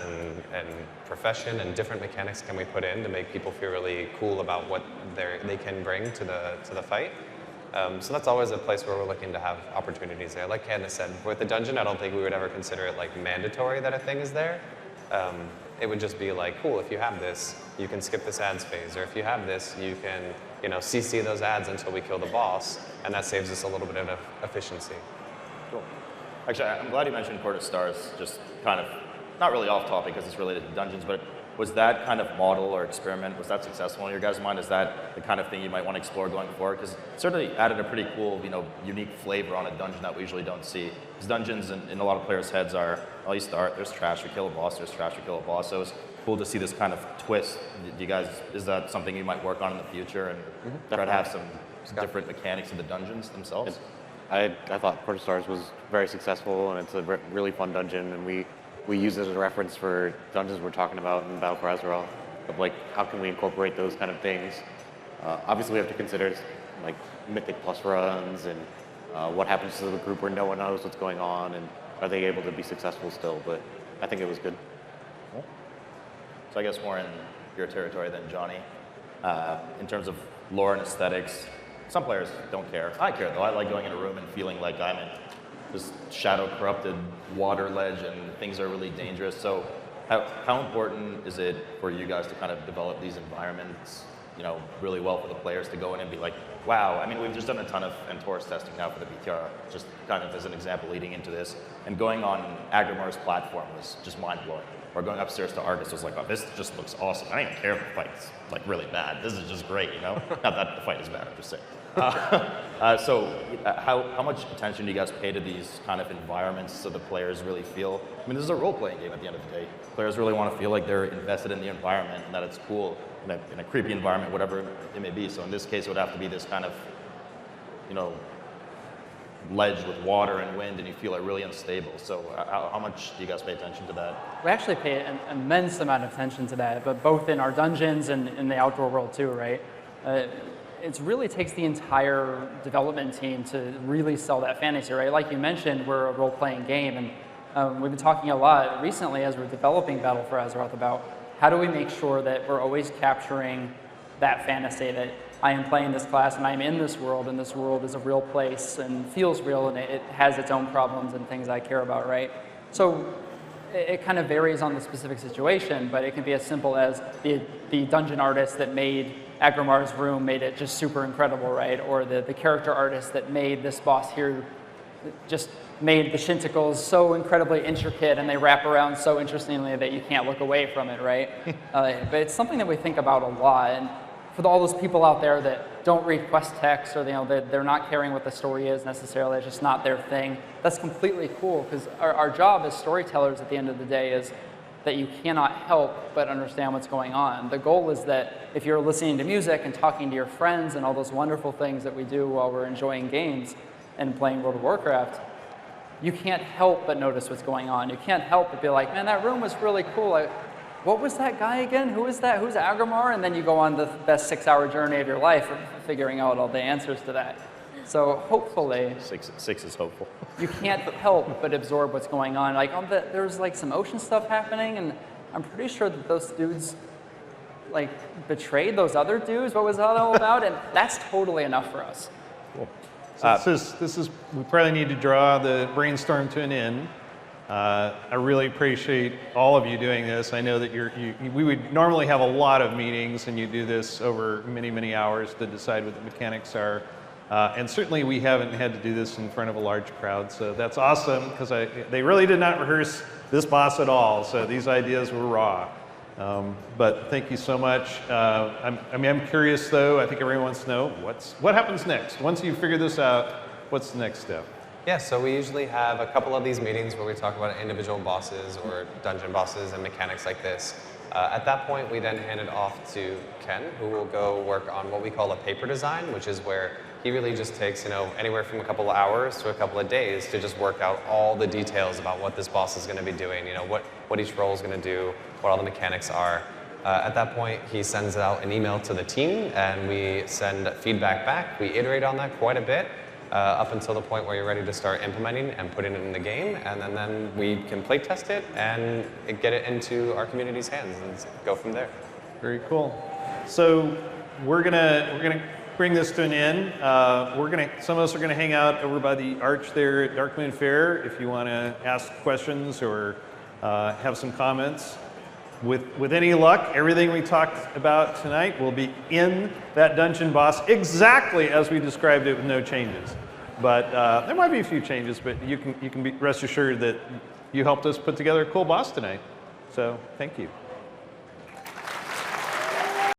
and profession and different mechanics can we put in to make people feel really cool about what they can bring to the fight. So that's always a place where we're looking to have opportunities there. Like Candace said, with the dungeon, I don't think we would ever consider it like mandatory that a thing is there. It would just be like, cool, if you have this, you can skip this ads phase, or if you have this, you can, CC those ads until we kill the boss, and that saves us a little bit of efficiency. Cool. Actually, I'm glad you mentioned Court of Stars, just kind of, not really off topic because it's related to dungeons, but was that kind of model or experiment, was that successful in your guys' mind? Is that the kind of thing you might want to explore going forward? Because it certainly added a pretty cool, unique flavor on a dungeon that we usually don't see. Because dungeons in a lot of players' heads are, well, you start, there's trash, we kill a boss, there's trash, we kill a boss. So it's cool to see this kind of twist. Do you guys, is that something you might work on in the future and try to have some different mechanics in the dungeons themselves? I thought Court of Stars was very successful, and it's a really fun dungeon, and we use it as a reference for dungeons we're talking about in Battle for Azeroth, of like how can we incorporate those kind of things. Obviously we have to consider like Mythic Plus runs and what happens to the group where no one knows what's going on, and are they able to be successful still, but I think it was good. Cool. So I guess more in your territory than Johnny. In terms of lore and aesthetics, some players don't care. I care though. I like going in a room and feeling like I'm in this shadow-corrupted water ledge and things are really dangerous. So how important is it for you guys to kind of develop these environments, really well for the players to go in and be like, wow, I mean, we've just done a ton of Antor's testing now for the BTR, just kind of as an example leading into this, and going on Agrimar's platform was just mind-blowing. Or going upstairs to Argus was like, oh, this just looks awesome. I don't even care if the fight's like really bad. This is just great, Not that the fight is bad, I'm just saying. So how much attention do you guys pay to these kind of environments so the players really feel, I mean, this is a role-playing game at the end of the day. Players really want to feel like they're invested in the environment and that it's cool in a creepy environment, whatever it may be. So in this case, it would have to be this kind of, ledge with water and wind, and you feel it really unstable. So how much do you guys pay attention to that? We actually pay an immense amount of attention to that, but both in our dungeons and in the outdoor world too, right? It really takes the entire development team to really sell that fantasy, right? Like you mentioned, we're a role-playing game, and we've been talking a lot recently as we're developing Battle for Azeroth about how do we make sure that we're always capturing that fantasy, that I am playing this class and I'm in this world, and this world is a real place and feels real, and it has its own problems and things I care about, right? So it kind of varies on the specific situation, but it can be as simple as the dungeon artist that made Agrimar's room made it just super incredible, right? Or the character artist that made this boss here just made the shinticles so incredibly intricate and they wrap around so interestingly that you can't look away from it, right? But it's something that we think about a lot. And for all those people out there that don't read quest text, or they're not caring what the story is necessarily, it's just not their thing, that's completely cool, because our job as storytellers at the end of the day is that you cannot help but understand what's going on. The goal is that if you're listening to music and talking to your friends and all those wonderful things that we do while we're enjoying games and playing World of Warcraft, you can't help but notice what's going on. You can't help but be like, man, that room was really cool. What was that guy again? Who is that? Who's Agrimar? And then you go on the best 6-hour journey of your life figuring out all the answers to that. So hopefully, six is hopeful. You can't help but absorb what's going on. Like there's like some ocean stuff happening, and I'm pretty sure that those dudes like betrayed those other dudes. What was that all about? And that's totally enough for us. Cool. So this is we probably need to draw the brainstorm to an end. I really appreciate all of you doing this. I know that we would normally have a lot of meetings, and you do this over many, many hours to decide what the mechanics are. And certainly we haven't had to do this in front of a large crowd, so that's awesome, because they really did not rehearse this boss at all, so these ideas were raw. But thank you so much. I'm curious though, I think everyone wants to know, what happens next? Once you figure this out, what's the next step? Yeah, so we usually have a couple of these meetings where we talk about individual bosses or dungeon bosses and mechanics like this. At that point, we then hand it off to Ken, who will go work on what we call a paper design, which is where he really just takes, anywhere from a couple of hours to a couple of days to just work out all the details about what this boss is going to be doing, what each role is going to do, what all the mechanics are. At that point, he sends out an email to the team, and we send feedback back. We iterate on that quite a bit. Up until the point where you're ready to start implementing and putting it in the game, and then we can play test it and get it into our community's hands and go from there. Very cool. So we're gonna bring this to an end. Some of us are gonna hang out over by the arch there at Darkmoon Fair if you want to ask questions or have some comments. With any luck, everything we talked about tonight will be in that dungeon boss exactly as we described it with no changes. But there might be a few changes, but you can be rest assured that you helped us put together a cool boss tonight. So thank you.